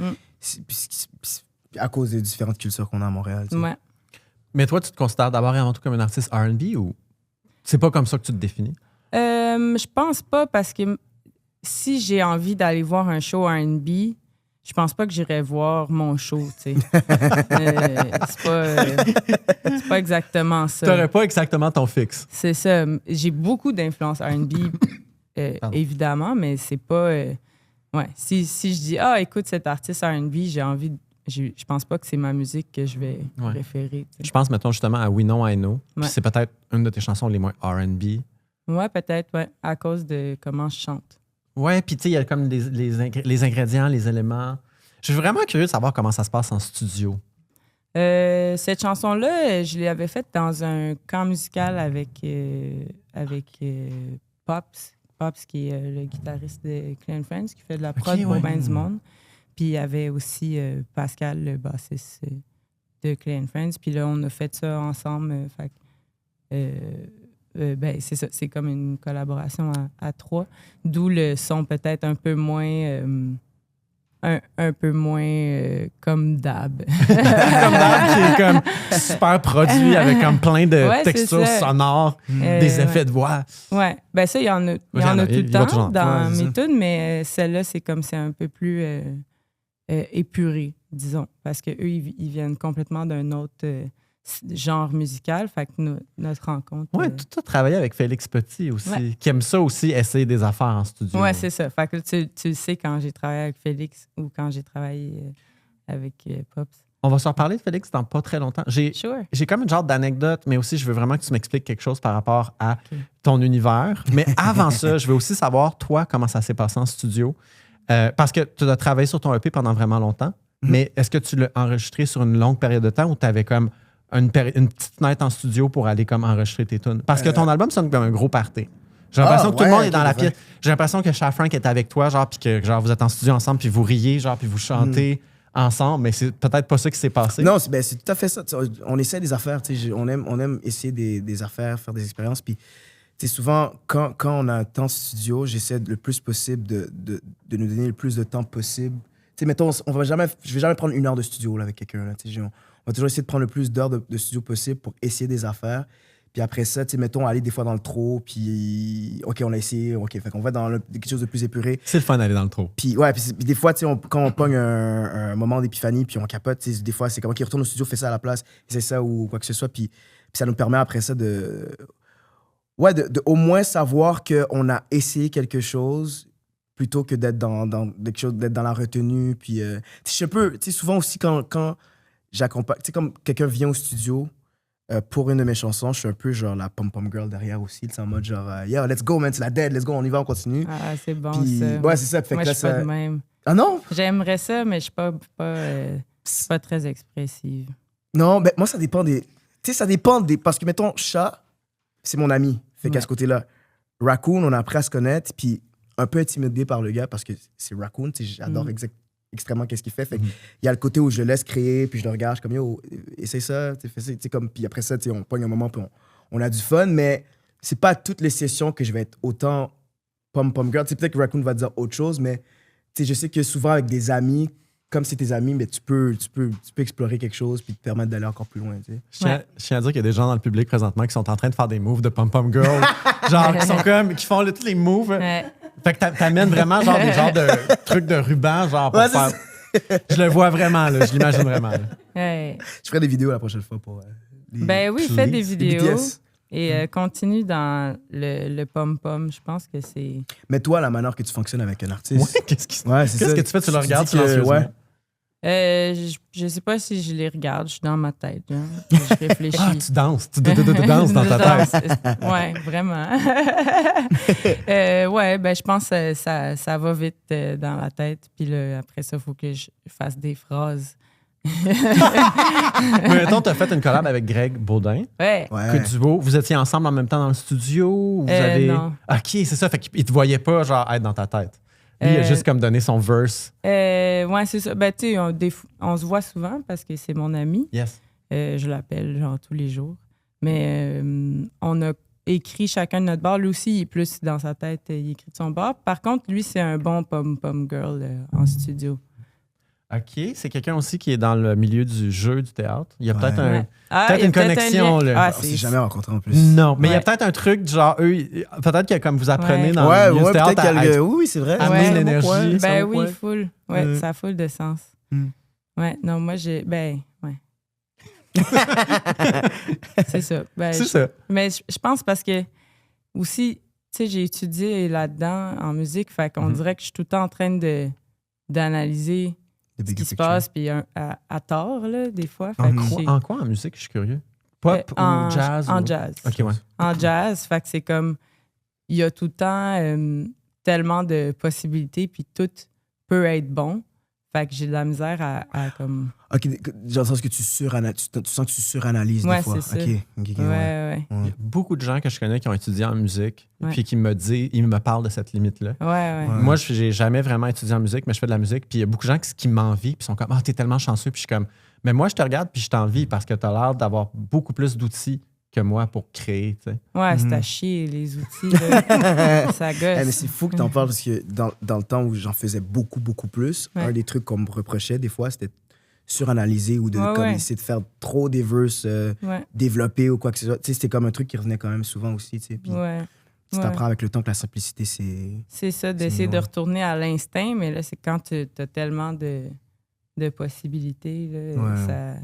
Speaker 2: à cause des différentes cultures qu'on a à Montréal, tu sais.
Speaker 3: Ouais.
Speaker 1: Mais toi, tu te considères d'abord et avant tout comme un artiste R&B ou c'est pas comme ça que tu te définis?
Speaker 3: Je pense pas parce que si j'ai envie d'aller voir un show R&B, je pense pas que j'irai voir mon show, tu sais. C'est pas exactement ça.
Speaker 1: T'aurais pas exactement ton fixe.
Speaker 3: C'est ça. J'ai beaucoup d'influence R&B, évidemment, mais c'est pas... Si je dis, écoute, cet artiste R&B, j'ai envie... Je pense pas que c'est ma musique que je vais préférer. T'sais.
Speaker 1: Je pense, mettons, justement à We Know, I Know.
Speaker 3: Ouais.
Speaker 1: C'est peut-être une de tes chansons les moins R&B.
Speaker 3: Ouais, peut-être, à cause de comment je chante.
Speaker 1: Ouais, puis tu sais, il y a comme les ingrédients, les éléments. Je suis vraiment curieux de savoir comment ça se passe en studio.
Speaker 3: Cette chanson-là, je l'avais faite dans un camp musical avec Pops. Pops, qui est le guitariste de Clay & Friends, qui fait de la prod pour Ben du Monde. Puis il y avait aussi Pascal, le bassiste de Clay & Friends. Puis là, on a fait ça ensemble. C'est ça, c'est comme une collaboration à 3. D'où le son peut-être un peu moins... un peu moins comme Dab.
Speaker 1: Comme Dab, qui est comme super produit avec comme plein de textures sonores, des effets de voix.
Speaker 3: Ouais, ben ça, il y en a tout le temps dans mes tunes, mais celle-là, c'est comme c'est un peu plus épuré, disons, parce qu'eux, ils viennent complètement d'un autre genre musical, fait que notre rencontre...
Speaker 1: Oui, tu as travaillé avec Félix Petit aussi, qui aime ça aussi, essayer des affaires en studio.
Speaker 3: Oui, c'est ça. Fait que tu le sais quand j'ai travaillé avec Félix ou quand j'ai travaillé avec Pops.
Speaker 1: On va se reparler de Félix dans pas très longtemps. J'ai comme une genre d'anecdote, mais aussi, je veux vraiment que tu m'expliques quelque chose par rapport à ton univers. Mais avant ça, je veux aussi savoir, toi, comment ça s'est passé en studio. Parce que tu as travaillé sur ton EP pendant vraiment longtemps, mais est-ce que tu l'as enregistré sur une longue période de temps ou tu avais comme une petite fenêtre en studio pour aller comme enregistrer tes tunes? Parce que ton album sonne comme un gros party. J'ai l'impression que tout le monde est dans la pièce. J'ai l'impression que Shafrank est avec toi, genre, puis que genre, vous êtes en studio ensemble, puis vous riez, genre, puis vous chantez ensemble, mais c'est peut-être pas ça qui s'est passé.
Speaker 2: Non, c'est tout à fait ça. On essaie des affaires, on aime essayer des affaires, faire des expériences, puis souvent, quand on a un temps studio, j'essaie le plus possible de nous donner le plus de temps possible. Mettons, je vais jamais prendre 1 heure de studio là, avec quelqu'un. On va toujours essayer de prendre le plus d'heures de studio possible pour essayer des affaires. Puis après ça, mettons, aller des fois dans le trop, puis OK, on l'a essayé, OK, fait qu'on va dans quelque chose de plus épuré.
Speaker 1: C'est le fun d'aller dans le trop.
Speaker 2: Puis puis des fois, quand on pogne un moment d'épiphanie, puis on capote, des fois, c'est comme OK, retourne au studio, fais ça à la place, c'est ça ou quoi que ce soit, puis ça nous permet après ça de au moins savoir qu'on a essayé quelque chose plutôt que d'être dans quelque chose, d'être dans la retenue. Puis, souvent aussi quand j'accompagne, comme quelqu'un vient au studio pour une de mes chansons, je suis un peu genre la pom-pom girl derrière aussi, en mode genre, yo, let's go, man, c'est la dead, let's go, on y va, on continue.
Speaker 3: Ah, c'est bon,
Speaker 2: puis,
Speaker 3: ça.
Speaker 2: Ouais, c'est ça. Fait
Speaker 3: moi,
Speaker 2: que
Speaker 3: je suis pas de même.
Speaker 2: Ah non?
Speaker 3: J'aimerais ça, mais je suis pas très expressive.
Speaker 2: Non, ben, moi, ça dépend des... Tu sais, ça dépend des... Parce que, mettons, Chat, c'est mon ami. Fait qu'à ce côté-là, Raccoon, on a appris à se connaître, puis un peu intimidé par le gars parce que c'est Raccoon, tu sais, j'adore extrêmement qu'est-ce qu'il fait. Fait qu'il y a le côté où je le laisse créer, puis je le regarde, je suis comme, yo, essaye ça, tu sais, comme... Puis après ça, tu sais, on pogne un moment, puis on a du fun, mais c'est pas toutes les sessions que je vais être autant pom-pom girl. Tu sais, peut-être que Raccoon va dire autre chose, mais tu sais, je sais que souvent avec des amis, comme c'est tes amis, mais tu peux explorer quelque chose puis te permettre d'aller encore plus loin. Tu sais.
Speaker 1: Je tiens à dire qu'il y a des gens dans le public présentement qui sont en train de faire des moves de pom-pom girl. Genre, qui sont comme, qui font tous les moves.
Speaker 3: Ouais.
Speaker 1: Fait que t'amènes vraiment genre des genres de trucs de ruban, genre pour faire. Je le vois vraiment, là. Je l'imagine vraiment. Là.
Speaker 3: Ouais.
Speaker 2: Je ferai des vidéos la prochaine fois pour.
Speaker 3: Ben oui, fais des vidéos.
Speaker 2: BTS.
Speaker 3: Et continue dans le pom-pom. Je pense que c'est.
Speaker 2: Mais toi, la manière que tu fonctionnes avec un artiste.
Speaker 1: Ouais, qu'est-ce
Speaker 2: c'est
Speaker 1: que tu fais? Tu le regardes
Speaker 2: dis que,
Speaker 1: silencieusement?
Speaker 3: Je sais pas si je les regarde. Je suis dans ma tête. Genre. Je réfléchis.
Speaker 1: Ah, tu danses. Tu danses dans ta tête.
Speaker 3: Ouais, vraiment. Ouais, ben je pense que ça va vite dans la tête. Puis là, après ça, il faut que je fasse des phrases.
Speaker 1: Mais mettons, tu as fait une collab avec Greg Baudin.
Speaker 3: Ouais.
Speaker 1: Que duo. Vous étiez ensemble en même temps dans le studio? Ou vous avez...
Speaker 3: Non.
Speaker 1: OK, c'est ça. Fait qu'il te voyait pas genre être dans ta tête. Lui, il a juste comme donné son verse.
Speaker 3: Ouais, c'est ça. Ben, tu sais, on se voit souvent parce que c'est mon ami.
Speaker 1: Yes.
Speaker 3: Je l'appelle genre tous les jours. Mais on a écrit chacun de notre bord. Lui aussi, il est plus dans sa tête, il écrit de son bord. Par contre, lui, c'est un bon pom-pom girl en studio.
Speaker 1: OK. C'est quelqu'un aussi qui est dans le milieu du jeu, du théâtre. Il y a peut-être
Speaker 3: il y a
Speaker 1: une connexion. Là.
Speaker 2: On s'est jamais rencontrés en plus.
Speaker 1: Non, mais il y a peut-être un truc du genre, peut-être que comme vous apprenez dans le milieu du théâtre,
Speaker 2: peut-être oui, c'est vrai.
Speaker 1: Amener l'énergie.
Speaker 3: Ben oui, full. Ouais, ça a full de sens. Ouais, non, moi, ouais. C'est ça. Ben,
Speaker 1: c'est ça.
Speaker 3: Mais je pense parce que aussi, tu sais, j'ai étudié là-dedans en musique, fait qu'on dirait que je suis tout le temps en train d'analyser ce qui se passe, puis à tort, là, des fois.
Speaker 1: En quoi en musique, je suis curieux? Pop ou jazz?
Speaker 3: En jazz.
Speaker 1: OK, ouais.
Speaker 3: En jazz, fait que c'est comme, il y a tout le temps tellement de possibilités, puis tout peut être bon. Fait que j'ai de la misère à comme...
Speaker 2: OK, dans le sens que tu sens que tu suranalyses des fois.
Speaker 3: C'est ça.
Speaker 2: OK,
Speaker 3: ouais.
Speaker 1: Il y a beaucoup de gens que je connais qui ont étudié en musique, puis qui ils me parlent de cette limite-là.
Speaker 3: Ouais.
Speaker 1: Moi, j'ai jamais vraiment étudié en musique, mais je fais de la musique, puis il y a beaucoup de gens qui m'envient, puis sont comme « Ah, t'es tellement chanceux », puis je suis comme « Mais moi, je te regarde, puis je t'envie parce que t'as l'air d'avoir beaucoup plus d'outils que moi pour créer, tu sais. »
Speaker 3: Ouais, c'est à chier, les outils, là. Ça gosse.
Speaker 2: Mais c'est fou que t'en parles parce que dans le temps où j'en faisais beaucoup, beaucoup plus, un des trucs qu'on me reprochait des fois, c'était suranalyser ou de essayer de faire trop des verses développés ou quoi que ce soit. Tu sais, c'était comme un truc qui revenait quand même souvent aussi, tu sais. Puis tu t'apprends avec le temps que la simplicité, c'est...
Speaker 3: C'est ça, d'essayer de retourner à l'instinct, mais là, c'est quand tu as tellement de possibilités, là,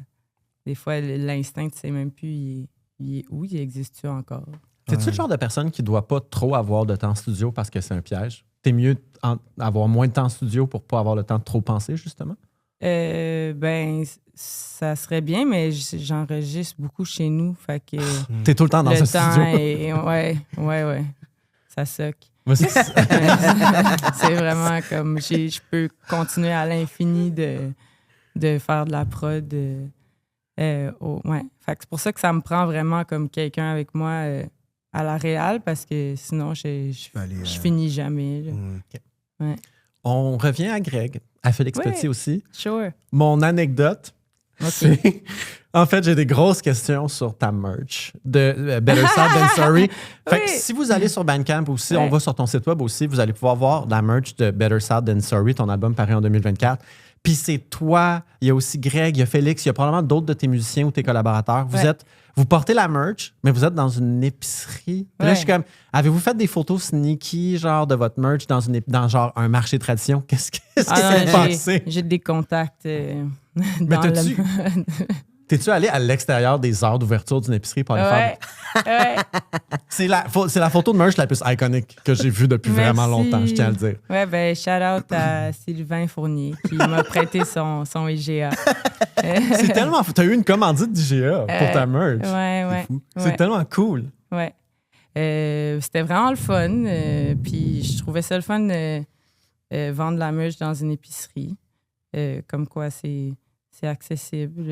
Speaker 3: des fois, l'instinct, tu sais même plus il est où, il existe-tu encore?
Speaker 1: T'es-tu le genre de personne qui doit pas trop avoir de temps en studio parce que c'est un piège? T'es mieux avoir moins de temps en studio pour pas avoir le temps de trop penser, justement?
Speaker 3: Ben, ça serait bien, mais j'enregistre beaucoup chez nous. Fait que
Speaker 1: t'es tout le temps dans ce
Speaker 3: studio. Ouais. Ça suck. C'est vraiment comme... Je peux continuer à l'infini de faire de la prod. Fait que c'est pour ça que ça me prend vraiment comme quelqu'un avec moi à la réal, parce que sinon, je finis jamais. Là.
Speaker 1: Okay. Ouais. On revient à Greg, à Félix Petit aussi.
Speaker 3: Sure.
Speaker 1: Mon anecdote, c'est... En fait, j'ai des grosses questions sur ta merch de Better Sad Than Sorry. Fait que si vous allez sur Bandcamp aussi, on va sur ton site web aussi, vous allez pouvoir voir la merch de Better Sad Than Sorry, ton album paru en 2024. Puis c'est toi, il y a aussi Greg, il y a Félix, il y a probablement d'autres de tes musiciens ou tes collaborateurs. Vous portez la merch, mais vous êtes dans une épicerie. Là, je suis comme, avez-vous fait des photos sneaky, genre, de votre merch dans genre un marché de tradition? Qu'est-ce qui s'est passé?
Speaker 3: J'ai des contacts dans
Speaker 1: T'es-tu allé à l'extérieur des heures d'ouverture d'une épicerie pour aller faire... C'est la photo de merch la plus iconique que j'ai vue depuis vraiment longtemps, je tiens à le dire.
Speaker 3: Ouais, ben shout-out à Sylvain Fournier qui m'a prêté son IGA.
Speaker 1: C'est tellement fou. T'as eu une commandite d'IGA pour ta merch.
Speaker 3: Ouais.
Speaker 1: C'est tellement cool.
Speaker 3: Ouais. C'était vraiment le fun. Puis je trouvais ça le fun vendre la merch dans une épicerie. Comme quoi, c'est accessible.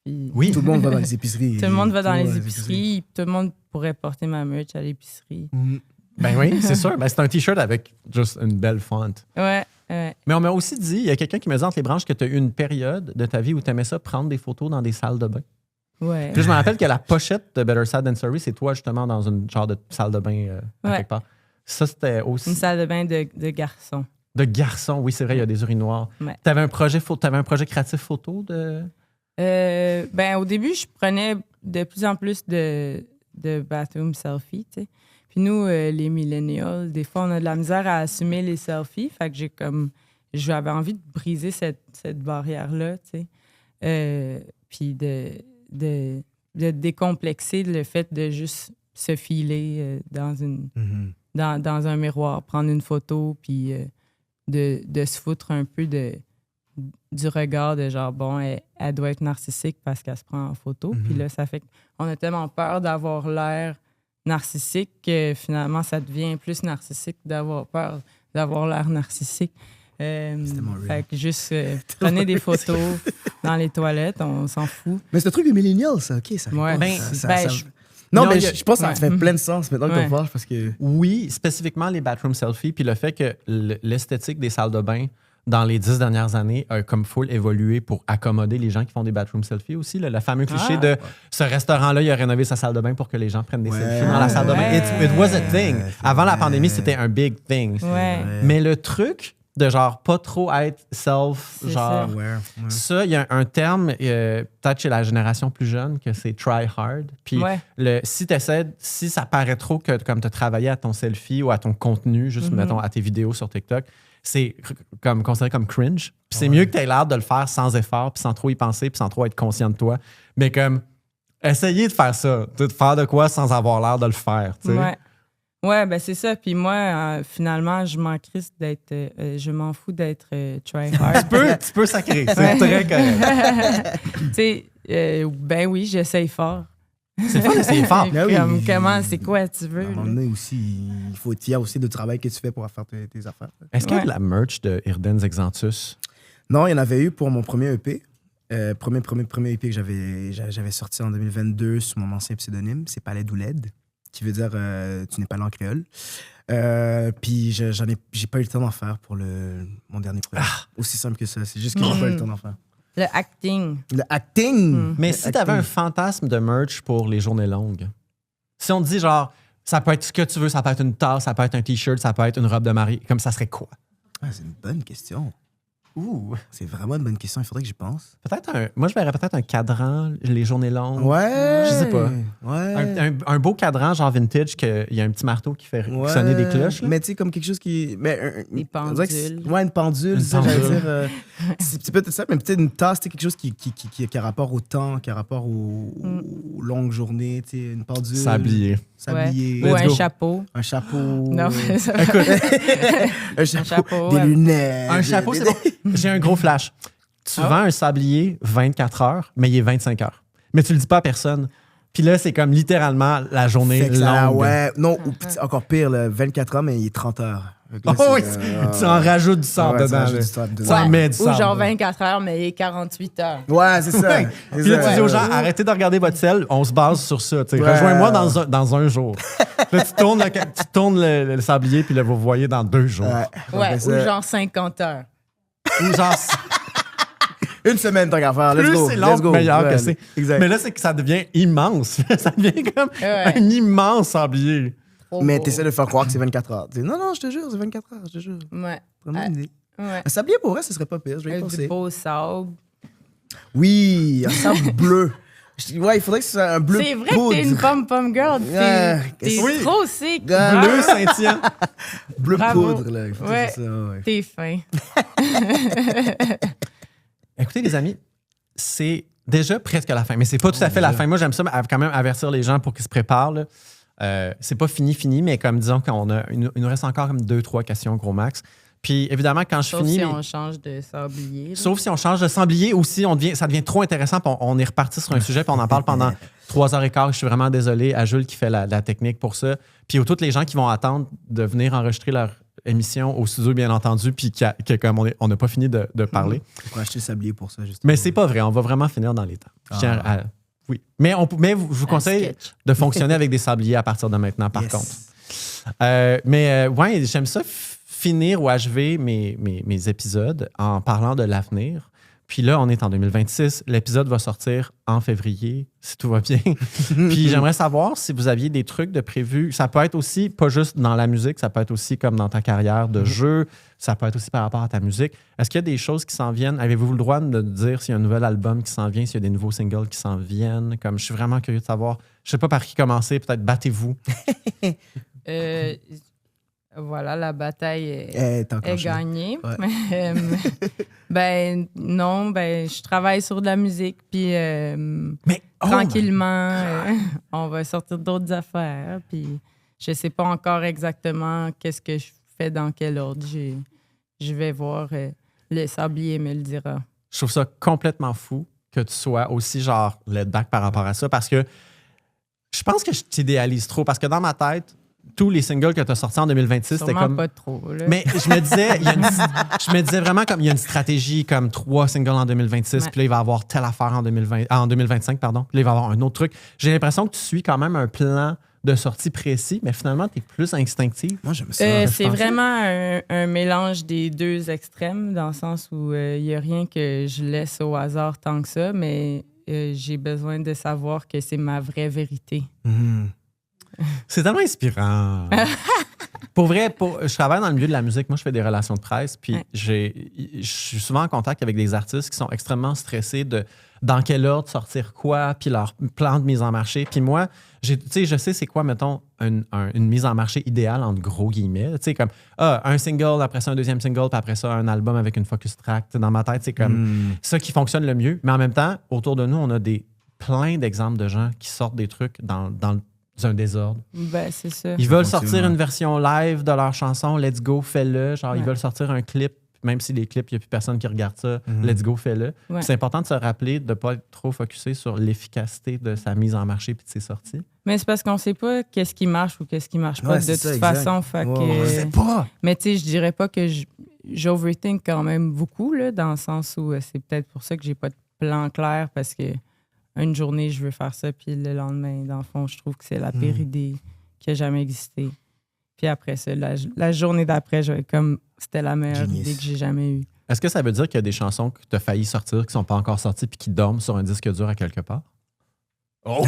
Speaker 3: Puis
Speaker 1: Oui.
Speaker 2: Tout le monde va dans les épiceries.
Speaker 3: tout le monde va dans les épiceries. Tout le monde pourrait porter ma merch à l'épicerie.
Speaker 1: Ben oui, c'est sûr. Ben, c'est un T-shirt avec juste une belle fonte.
Speaker 3: Ouais.
Speaker 1: Mais on m'a aussi dit, il y a quelqu'un qui me dit entre les branches que tu as eu une période de ta vie où tu aimais ça prendre des photos dans des salles de bain.
Speaker 3: Ouais.
Speaker 1: Puis je me rappelle que la pochette de Better Sad Than Sorry, c'est toi justement dans une genre de salle de bain à quelque part. Ça, c'était aussi...
Speaker 3: Une salle de bain de garçons.
Speaker 1: De garçon, oui, c'est vrai, il y a des urinoirs.
Speaker 3: Ouais.
Speaker 1: T'avais un projet créatif photo de...
Speaker 3: Ben, au début, je prenais de plus en plus de bathroom selfies, tu sais. Puis nous, les millennials, des fois, on a de la misère à assumer les selfies. Fait que j'avais envie de briser cette barrière-là, tu sais. Puis de décomplexer le fait de juste se filer dans un miroir, prendre une photo, puis de se foutre un peu du regard de genre, bon, elle doit être narcissique parce qu'elle se prend en photo. Puis là, ça fait qu'on a tellement peur d'avoir l'air narcissique que finalement, ça devient plus narcissique d'avoir peur d'avoir l'air narcissique. Fait que juste prenez des photos dans les toilettes, on s'en fout.
Speaker 2: Mais c'est un truc des millennials, ça. OK, ça fait
Speaker 3: Ouais.
Speaker 2: Non,
Speaker 1: Non,
Speaker 2: mais
Speaker 1: il y a-
Speaker 2: je pense que ça fait plein de sens maintenant que
Speaker 3: Ouais.
Speaker 2: t'en parles parce que...
Speaker 1: Oui, spécifiquement les bathroom selfies, puis le fait que l'esthétique des salles de bain dans les 10 dernières années a comme full évolué pour accommoder les gens qui font des bathroom selfies aussi. Le fameux cliché de ce restaurant-là, il a rénové sa salle de bain pour que les gens prennent des selfies dans la salle de bain. It was a thing. Avant la pandémie, c'était un big thing.
Speaker 3: Ouais.
Speaker 1: Mais le truc de genre pas trop être self,
Speaker 3: C'est
Speaker 1: genre... Ça, il y a un terme, peut-être chez la génération plus jeune, que c'est try hard. Puis si ça paraît trop que comme tu as travaillé à ton selfie ou à ton contenu, juste mettons à tes vidéos sur TikTok, c'est comme considéré comme cringe. Puis c'est mieux que tu aies l'air de le faire sans effort, puis sans trop y penser, puis sans trop être conscient de toi. Mais comme, essayez de faire ça, de faire de quoi sans avoir l'air de le faire. Tu sais.
Speaker 3: Ouais, ben c'est ça. Puis moi, finalement, je m'en fous d'être try hard.
Speaker 1: tu peux sacrer, c'est très correct.
Speaker 3: Tu sais, ben oui, j'essaye fort.
Speaker 1: C'est le fun d'essayer fort.
Speaker 2: Ah oui.
Speaker 3: Comment, c'est quoi tu veux?
Speaker 2: À un moment donné aussi, il faut être fier aussi du travail que tu fais pour faire tes affaires.
Speaker 1: Est-ce qu'il y a de la merch de Irden Exantus?
Speaker 2: Non, il y en avait eu pour mon premier EP. Premier EP que j'avais sorti en 2022 sous mon ancien pseudonyme, c'est Palais d'Ouled, qui veut dire tu n'es pas là en créole. Puis j'ai pas eu le temps d'en faire pour mon dernier projet. Aussi simple que ça, c'est juste que j'ai pas eu le temps d'en faire.
Speaker 3: Le acting.
Speaker 2: Le acting!
Speaker 1: Mais si tu avais un fantasme de merch pour les journées longues, si on te dit genre, ça peut être ce que tu veux, ça peut être une tasse, ça peut être un t-shirt, ça peut être une robe de mariée, comme ça serait quoi?
Speaker 2: C'est une bonne question.
Speaker 1: Ouh!
Speaker 2: C'est vraiment une bonne question, il faudrait que j'y pense.
Speaker 1: Moi, je verrais peut-être un cadran, les journées longues.
Speaker 2: Ouais!
Speaker 1: Je sais pas.
Speaker 2: Ouais.
Speaker 1: Un beau cadran, genre vintage, qu'il y a un petit marteau qui fait sonner des cloches. Là.
Speaker 2: Mais tu sais, comme quelque chose qui...
Speaker 3: Des pendules.
Speaker 2: Ouais, une pendule,
Speaker 1: Une
Speaker 2: ça, j'allais
Speaker 1: pendule.
Speaker 2: dire. C'est peut-être ça, mais peut-être une tasse, c'est quelque chose qui a rapport au temps, qui a rapport aux longues journées, tu sais, une pendule.
Speaker 1: Sablier.
Speaker 2: Sablier.
Speaker 3: Ouais. Ou
Speaker 1: Let's
Speaker 3: un
Speaker 1: go.
Speaker 3: chapeau.
Speaker 2: Un chapeau.
Speaker 3: Non, c'est ça.
Speaker 2: un chapeau. Des
Speaker 3: ouais.
Speaker 2: lunettes.
Speaker 1: Un chapeau, c'est bon. J'ai un gros flash. Tu vends un sablier 24 heures, mais il est 25 heures. Mais tu le dis pas à personne. Puis là, c'est comme littéralement la journée
Speaker 2: Fait que ça,
Speaker 1: longue.
Speaker 2: ouais. Non, ou encore pire, là, 24 heures, mais il est 30 heures. Fait que là,
Speaker 1: Oh, oui,
Speaker 2: c'est,
Speaker 1: tu en rajoutes du sable
Speaker 2: ouais, tu
Speaker 1: dedans.
Speaker 2: rajoutes
Speaker 1: là.
Speaker 2: du sable dedans.
Speaker 1: Tu en mets du
Speaker 3: Ou
Speaker 1: sable.
Speaker 3: genre 24 heures, mais il est 48 heures.
Speaker 2: Ouais, c'est ça.
Speaker 1: Ouais.
Speaker 2: C'est
Speaker 1: Puis là,
Speaker 2: ça.
Speaker 1: tu dis aux gens, arrêtez de regarder votre sel, on se base sur ça. tu sais.
Speaker 2: Ouais.
Speaker 1: Rejoins-moi dans un jour. Là, tu tournes le sablier, puis là, vous voyez dans 2 jours.
Speaker 3: Ouais,
Speaker 2: Fait
Speaker 3: ou
Speaker 2: ça.
Speaker 3: genre 50 heures.
Speaker 1: Ou genre,
Speaker 2: Une semaine, tant qu'à faire. Let's
Speaker 1: plus
Speaker 2: go.
Speaker 1: c'est long,
Speaker 2: Let's go.
Speaker 1: meilleur
Speaker 2: Ouais,
Speaker 1: que c'est.
Speaker 2: Exact.
Speaker 1: Mais là, c'est que ça devient immense. Ça devient comme
Speaker 3: Ouais.
Speaker 1: un immense sablier.
Speaker 3: Trop
Speaker 2: Mais
Speaker 3: beau.
Speaker 2: t'essaies de faire croire que c'est 24 heures. Tu dis, non, je te jure, c'est 24 heures, je te jure.
Speaker 3: Ouais.
Speaker 2: Vraiment une idée.
Speaker 3: Ouais.
Speaker 2: Un sablier pour vrai, ce serait pas pire, je vais y
Speaker 3: Avec du
Speaker 2: penser.
Speaker 3: beau sable.
Speaker 2: Oui, un sable bleu. Ouais, il faudrait que ce soit un bleu
Speaker 3: C'est vrai
Speaker 2: poudre.
Speaker 3: que t'es une pom-pom girl. T'es
Speaker 2: Oui.
Speaker 3: trop sick.
Speaker 2: Ah.
Speaker 1: Bleu scintillant.
Speaker 2: Bleu
Speaker 3: Bravo.
Speaker 2: poudre, là. Il faut
Speaker 3: Ouais.
Speaker 2: que ce soit ça, ouais.
Speaker 3: T'es fin.
Speaker 1: Écoutez, les amis, c'est déjà presque la fin, mais c'est pas tout à fait la fin. Moi, j'aime ça quand même avertir les gens pour qu'ils se préparent. Là. C'est pas fini, mais comme disons il nous reste encore comme 2-3 questions gros max. Puis évidemment, quand je
Speaker 3: Sauf
Speaker 1: finis...
Speaker 3: si on change de sablier. là.
Speaker 1: Sauf si on change de sablier ou si ça devient trop intéressant, puis on est reparti sur un sujet, puis on en parle pendant 3h15. Je suis vraiment désolé à Jules qui fait la technique pour ça. Puis aux tous les gens qui vont attendre de venir enregistrer émission au studio, bien entendu, puis comme on n'a pas fini de parler.
Speaker 2: Il faut acheter le sablier pour ça, justement.
Speaker 1: Mais c'est pas vrai, on va vraiment finir dans les temps. Oui. Mais je vous conseille de fonctionner avec des sabliers à partir de maintenant, par contre. Ouais, j'aime ça finir ou achever mes épisodes en parlant de l'avenir. Puis là, on est en 2026. L'épisode va sortir en février, si tout va bien. Puis j'aimerais savoir si vous aviez des trucs de prévus. Ça peut être aussi, pas juste dans la musique, ça peut être aussi comme dans ta carrière de jeu. Ça peut être aussi par rapport à ta musique. Est-ce qu'il y a des choses qui s'en viennent? Avez-vous le droit de dire s'il y a un nouvel album qui s'en vient, s'il y a des nouveaux singles qui s'en viennent? Comme je suis vraiment curieux de savoir. Je sais pas par qui commencer. Peut-être battez-vous.
Speaker 3: Voilà, la bataille est gagnée.
Speaker 2: Ouais.
Speaker 3: Non, je travaille sur de la musique, puis tranquillement, on va sortir d'autres affaires, puis je sais pas encore exactement qu'est-ce que je fais dans quel ordre. Je vais voir, le sablier me le dira.
Speaker 1: Je trouve ça complètement fou que tu sois aussi genre let back par rapport à ça, parce que je pense que je t'idéalise trop, parce que dans ma tête, tous les singles que tu as sortis en 2026, c'était comme...
Speaker 3: pas trop, là.
Speaker 1: Mais je me disais vraiment comme il y a une stratégie, comme 3 singles en 2026, puis là, il va y avoir telle affaire en 2025, pardon. Puis là, il va y avoir un autre truc. J'ai l'impression que tu suis quand même un plan de sortie précis, mais finalement, tu es plus instinctive.
Speaker 2: Moi, j'aime ça.
Speaker 3: C'est vraiment un mélange des deux extrêmes, dans le sens où il n'y a rien que je laisse au hasard tant que ça, mais j'ai besoin de savoir que c'est ma vraie vérité.
Speaker 1: C'est tellement inspirant. Pour vrai, je travaille dans le milieu de la musique. Moi, je fais des relations de presse. Puis je suis souvent en contact avec des artistes qui sont extrêmement stressés de dans quel ordre sortir quoi, puis leur plan de mise en marché. Puis moi, je sais c'est quoi, mettons, une mise en marché idéale, entre gros guillemets. Tu sais, comme un single, après ça un deuxième single, puis après ça un album avec une focus track. T'sais, dans ma tête, c'est comme ça qui fonctionne le mieux. Mais en même temps, autour de nous, on a plein d'exemples de gens qui sortent des trucs dans un désordre.
Speaker 3: C'est ça.
Speaker 1: Ils veulent sortir une version live de leur chanson, let's go, fais-le. Genre, ils veulent sortir un clip, même si les clips, il n'y a plus personne qui regarde ça, let's go, fais-le. Ouais. C'est important de se rappeler de ne pas être trop focusé sur l'efficacité de sa mise en marché puis de ses sorties.
Speaker 3: Mais c'est parce qu'on ne sait pas qu'est-ce qui marche ou qu'est-ce qui ne marche pas de toute façon. Fait
Speaker 1: on ne sait pas.
Speaker 3: Mais tu sais, je dirais pas que j'overthink quand même beaucoup, là, dans le sens où c'est peut-être pour ça que j'ai pas de plan clair, parce que une journée, je veux faire ça, puis le lendemain, dans le fond, je trouve que c'est la pire idée qui a jamais existé. Puis après ça, la journée d'après, je vais comme c'était la meilleure idée que j'ai jamais eue.
Speaker 1: Est-ce que ça veut dire qu'il y a des chansons que tu as failli sortir, qui sont pas encore sorties, puis qui dorment sur un disque dur à quelque part?
Speaker 2: Oh!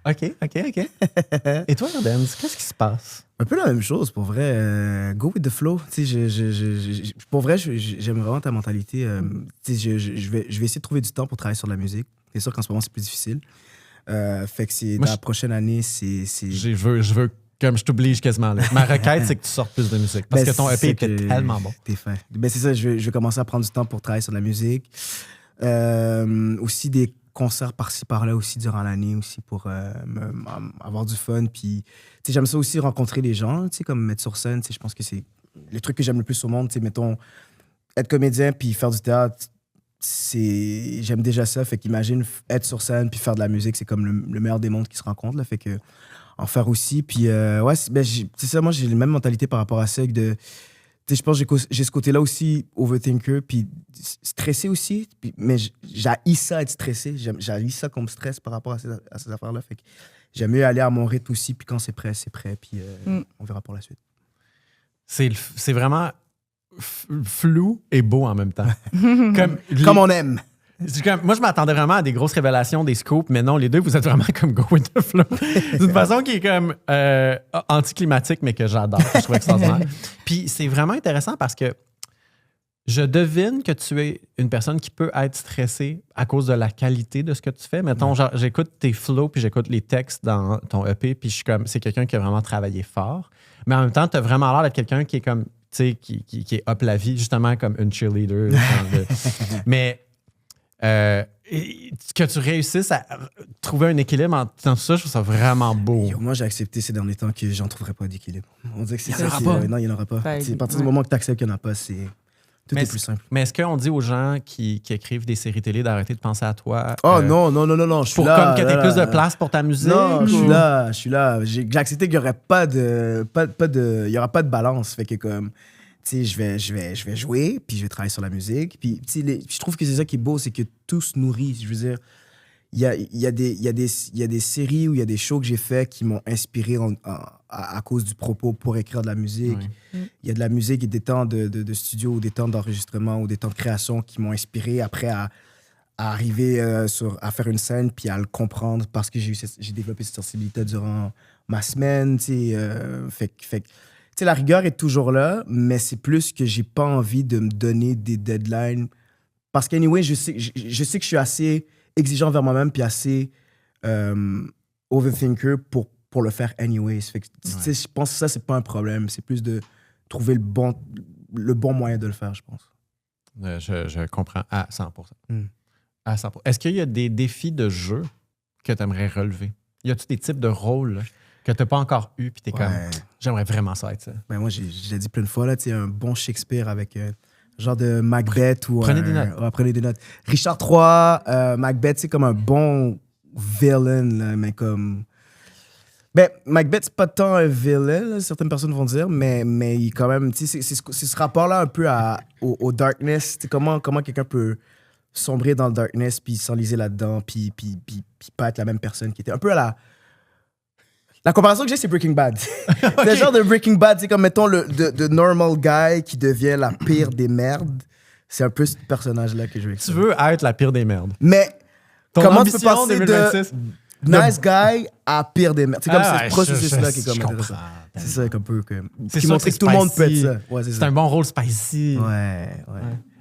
Speaker 1: OK. Et toi, Dance, qu'est-ce qui se passe?
Speaker 2: Un peu la même chose, pour vrai. Go with the flow. Pour vrai, j'aime vraiment ta mentalité. Je vais essayer de trouver du temps pour travailler sur la musique. C'est sûr qu'en ce moment, c'est plus difficile. Fait que dans la prochaine année, c'est...
Speaker 1: Je veux comme je t'oblige quasiment. Là. Ma requête, c'est que tu sortes plus de musique. Parce que ton EP était tellement bon.
Speaker 2: T'es fin. C'est ça, je vais commencer à prendre du temps pour travailler sur la musique. Aussi des concerts par-ci, par-là aussi durant l'année aussi pour avoir du fun. Puis, j'aime ça aussi rencontrer les gens, comme mettre sur scène. Je pense que c'est le truc que j'aime le plus au monde. Mettons, être comédien puis faire du théâtre, j'aime déjà ça. Fait qu'imagine être sur scène puis faire de la musique, c'est comme le meilleur des mondes qui se rencontrent. Là. Fait que en faire aussi. Puis, c'est ça, moi, j'ai la même mentalité par rapport à ça. Je pense que j'ai ce côté-là aussi, overthinker, puis stressé aussi. Mais j'haïs ça, être stressé. J'haïs ça qu'on me stresse par rapport à ces affaires-là. Fait que j'aime mieux aller à mon rythme aussi, puis quand c'est prêt, c'est prêt. Puis on verra pour la suite.
Speaker 1: C'est vraiment flou et beau en même temps.
Speaker 2: Comme on aime.
Speaker 1: Moi, je m'attendais vraiment à des grosses révélations, des scoops, mais non, les deux, vous êtes vraiment comme go with the flow. D'une façon qui est comme anticlimatique, mais que j'adore, que je trouve extraordinaire. Puis c'est vraiment intéressant parce que je devine que tu es une personne qui peut être stressée à cause de la qualité de ce que tu fais. Mettons, genre, j'écoute tes flows, puis j'écoute les textes dans ton EP, puis je suis comme, c'est quelqu'un qui a vraiment travaillé fort. Mais en même temps, tu as vraiment l'air d'être quelqu'un qui est comme, tu sais, qui est up la vie, justement comme une cheerleader. Mais que tu réussisses à trouver un équilibre entre tout ça, je trouve ça vraiment beau.
Speaker 2: Moi, j'ai accepté ces derniers temps que j'en trouverai pas d'équilibre. On dirait que c'est ça. Non, il n'y en aura pas. À partir du moment que tu acceptes qu'il n'y en a pas, tu Tout est plus simple.
Speaker 1: Mais est-ce qu'on dit aux gens qui écrivent des séries télé d'arrêter de penser à toi?
Speaker 2: Oh non, je suis
Speaker 1: pour
Speaker 2: là.
Speaker 1: Comme que tu aies plus de place pour ta musique?
Speaker 2: Non, je suis là. J'ai accepté qu'il n'y aurait pas de... Il y aura pas de balance. Fait que comme... Tu sais, je vais jouer, puis je vais travailler sur la musique. Puis, je trouve que c'est ça qui est beau, c'est que tout se nourrit. Je veux dire, il y a des séries ou il y a des shows que j'ai fait qui m'ont inspiré à cause du propos pour écrire de la musique. Il y a de la musique et des temps de studio ou des temps d'enregistrement ou des temps de création qui m'ont inspiré après à arriver à faire une scène puis à le comprendre parce que j'ai développé cette sensibilité durant ma semaine. Fait la rigueur est toujours là, mais c'est plus que j'ai pas envie de me donner des deadlines. Parce qu'anyway, je sais que je suis assez exigeant vers moi-même puis assez overthinker pour le faire anyway. Fait que, je pense que ça, c'est pas un problème. C'est plus de trouver le bon moyen de le faire, je pense.
Speaker 1: Je comprends à 100%. À 100%. Est-ce qu'il y a des défis de jeu que tu aimerais relever? Y a-t-il des types de rôles que tu n'as pas encore eu puis tu es comme, j'aimerais vraiment ça être ça?
Speaker 2: Ben moi, j'ai dit plein de fois, là, un bon Shakespeare avec genre de Macbeth ou...
Speaker 1: Prenez des notes.
Speaker 2: Prenez des notes. Richard III, Macbeth, c'est comme un bon villain, là, mais comme... Ben, Macbeth, c'est pas tant un villain, là, certaines personnes vont dire, mais il quand même... C'est ce rapport-là un peu au darkness. Comment quelqu'un peut sombrer dans le darkness puis s'enliser là-dedans puis pas être la même personne qui était un peu à la comparaison que j'ai, c'est Breaking Bad. Okay. C'est le genre de Breaking Bad, c'est comme, mettons, le normal guy qui devient la pire des merdes. C'est un peu ce personnage-là que je veux
Speaker 1: écrire. Tu veux être la pire des merdes.
Speaker 2: Mais
Speaker 1: ton
Speaker 2: comment tu peux passer
Speaker 1: 2026?
Speaker 2: de nice guy à pire des merdes? C'est comme ce processus-là qui est comme intéressant. C'est ça, un peu que...
Speaker 1: C'est
Speaker 2: qui montre que tout le monde peut être ça. Ouais,
Speaker 1: c'est un bon rôle spicy.
Speaker 2: Ouais.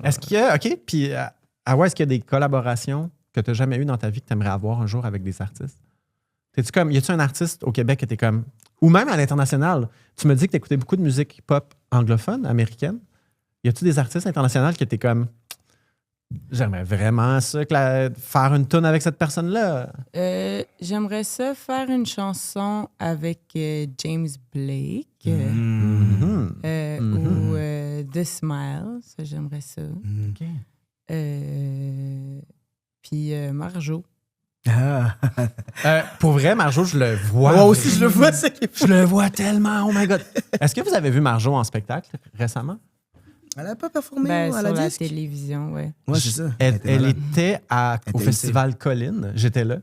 Speaker 1: Est-ce qu'il y a... OK, puis est-ce qu'il y a des collaborations que tu n'as jamais eues dans ta vie que tu aimerais avoir un jour avec des artistes? T'es-tu comme, y a-tu un artiste au Québec que t'es comme, ou même à l'international, tu me dis que t'écoutais beaucoup de musique pop anglophone, américaine. Y a-tu des artistes internationaux que t'es comme, j'aimerais vraiment ça, faire une tune avec cette personne-là?
Speaker 3: J'aimerais ça faire une chanson avec James Blake ou The Smile, ça j'aimerais ça. Puis Marjo.
Speaker 1: Pour vrai, Marjo, je le vois.
Speaker 2: Moi aussi, je le vois.
Speaker 1: Je le vois tellement. Oh my God. Est-ce que vous avez vu Marjo en spectacle récemment?
Speaker 2: Elle n'a pas performé
Speaker 3: à la télévision, oui.
Speaker 2: Ouais, c'est ça.
Speaker 1: Elle était au Festival Colline. J'étais là.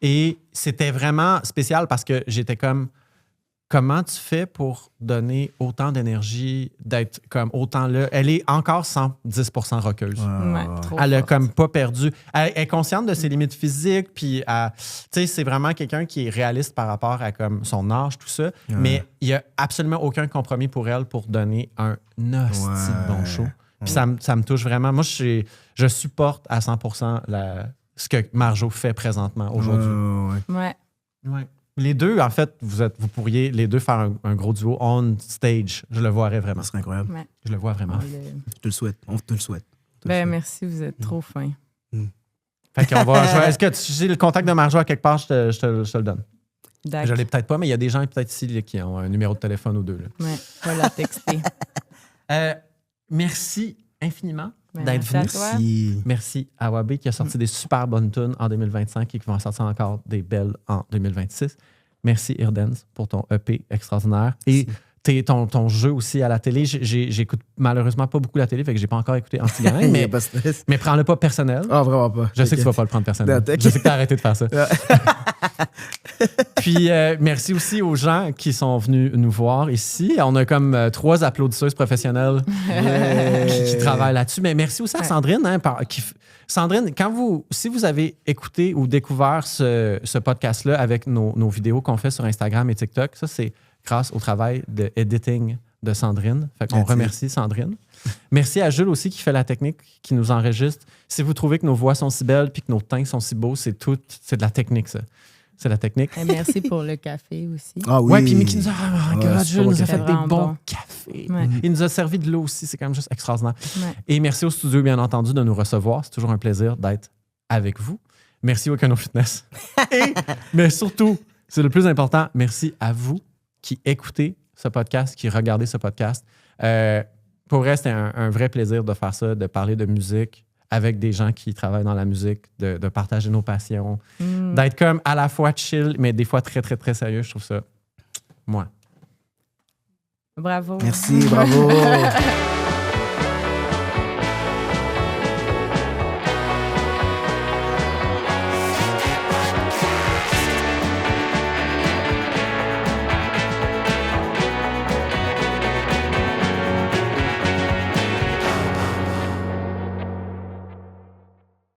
Speaker 1: Et c'était vraiment spécial parce que j'étais comme... Comment tu fais pour donner autant d'énergie, d'être comme autant là? Elle est encore 110% rockeuse. Elle a comme pas perdu. Elle est consciente de ses limites physiques, puis c'est vraiment quelqu'un qui est réaliste par rapport à comme son âge, tout ça. Mais il n'y a absolument aucun compromis pour elle pour donner un hostie de bon show. Puis ça me touche vraiment. Moi, je supporte à 100% ce que Marjo fait présentement aujourd'hui.
Speaker 3: Ouais.
Speaker 1: Les deux, en fait, vous pourriez les deux faire un gros duo on stage. Je le verrais vraiment.
Speaker 2: Ce serait incroyable.
Speaker 1: Ouais. Je le vois vraiment.
Speaker 2: Je te le souhaite. On te le souhaite.
Speaker 3: Merci, vous êtes trop fin.
Speaker 1: Fait qu'on va jouer. Est-ce que j'ai le contact de Marjo à quelque part? Je te le donne.
Speaker 3: D'accord.
Speaker 1: Je l'ai peut-être pas, mais il y a des gens peut-être ici qui ont un numéro de téléphone ou deux.
Speaker 3: Oui, on va la texter.
Speaker 1: Merci infiniment d'être venu. Merci à Wabi qui a sorti des super bonnes tunes en 2025 et qui va en sortir encore des belles en 2026. Merci Irdens pour ton EP extraordinaire. Et ton jeu aussi à la télé. J'écoute malheureusement pas beaucoup la télé, fait que j'ai pas encore écouté Anti-Gang, mais prends-le pas personnel.
Speaker 2: Ah, vraiment pas.
Speaker 1: Je sais que tu vas pas le prendre personnel. Je sais que tu as arrêté de faire ça. Puis merci aussi aux gens qui sont venus nous voir ici. On a comme 3 applaudisseuses professionnelles qui travaillent là-dessus. Mais merci aussi à Sandrine. Sandrine, si vous avez écouté ou découvert ce podcast-là avec nos vidéos qu'on fait sur Instagram et TikTok, ça, c'est grâce au travail de editing de Sandrine. Fait qu'on remercie Sandrine. Merci à Jules aussi qui fait la technique, qui nous enregistre. Si vous trouvez que nos voix sont si belles puis que nos teints sont si beaux, c'est de la technique, ça. C'est la technique.
Speaker 3: Et merci pour le café aussi.
Speaker 2: Ah oui.
Speaker 1: Ouais, puis Mickey nous a, Jules nous a fait des bons cafés.
Speaker 3: Ouais.
Speaker 1: Il nous a servi de l'eau aussi. C'est quand même juste extraordinaire. Ouais. Et merci au studio, bien entendu, de nous recevoir. C'est toujours un plaisir d'être avec vous. Merci au Kano Fitness. Mais surtout, c'est le plus important, merci à vous qui écoutez ce podcast, qui regardez ce podcast. pour vrai, c'était un vrai plaisir de faire ça, de parler de musique avec des gens qui travaillent dans la musique, de partager nos passions, d'être comme à la fois chill, mais des fois très, très, très sérieux. Je trouve ça, moi.
Speaker 3: Bravo.
Speaker 2: Merci, bravo.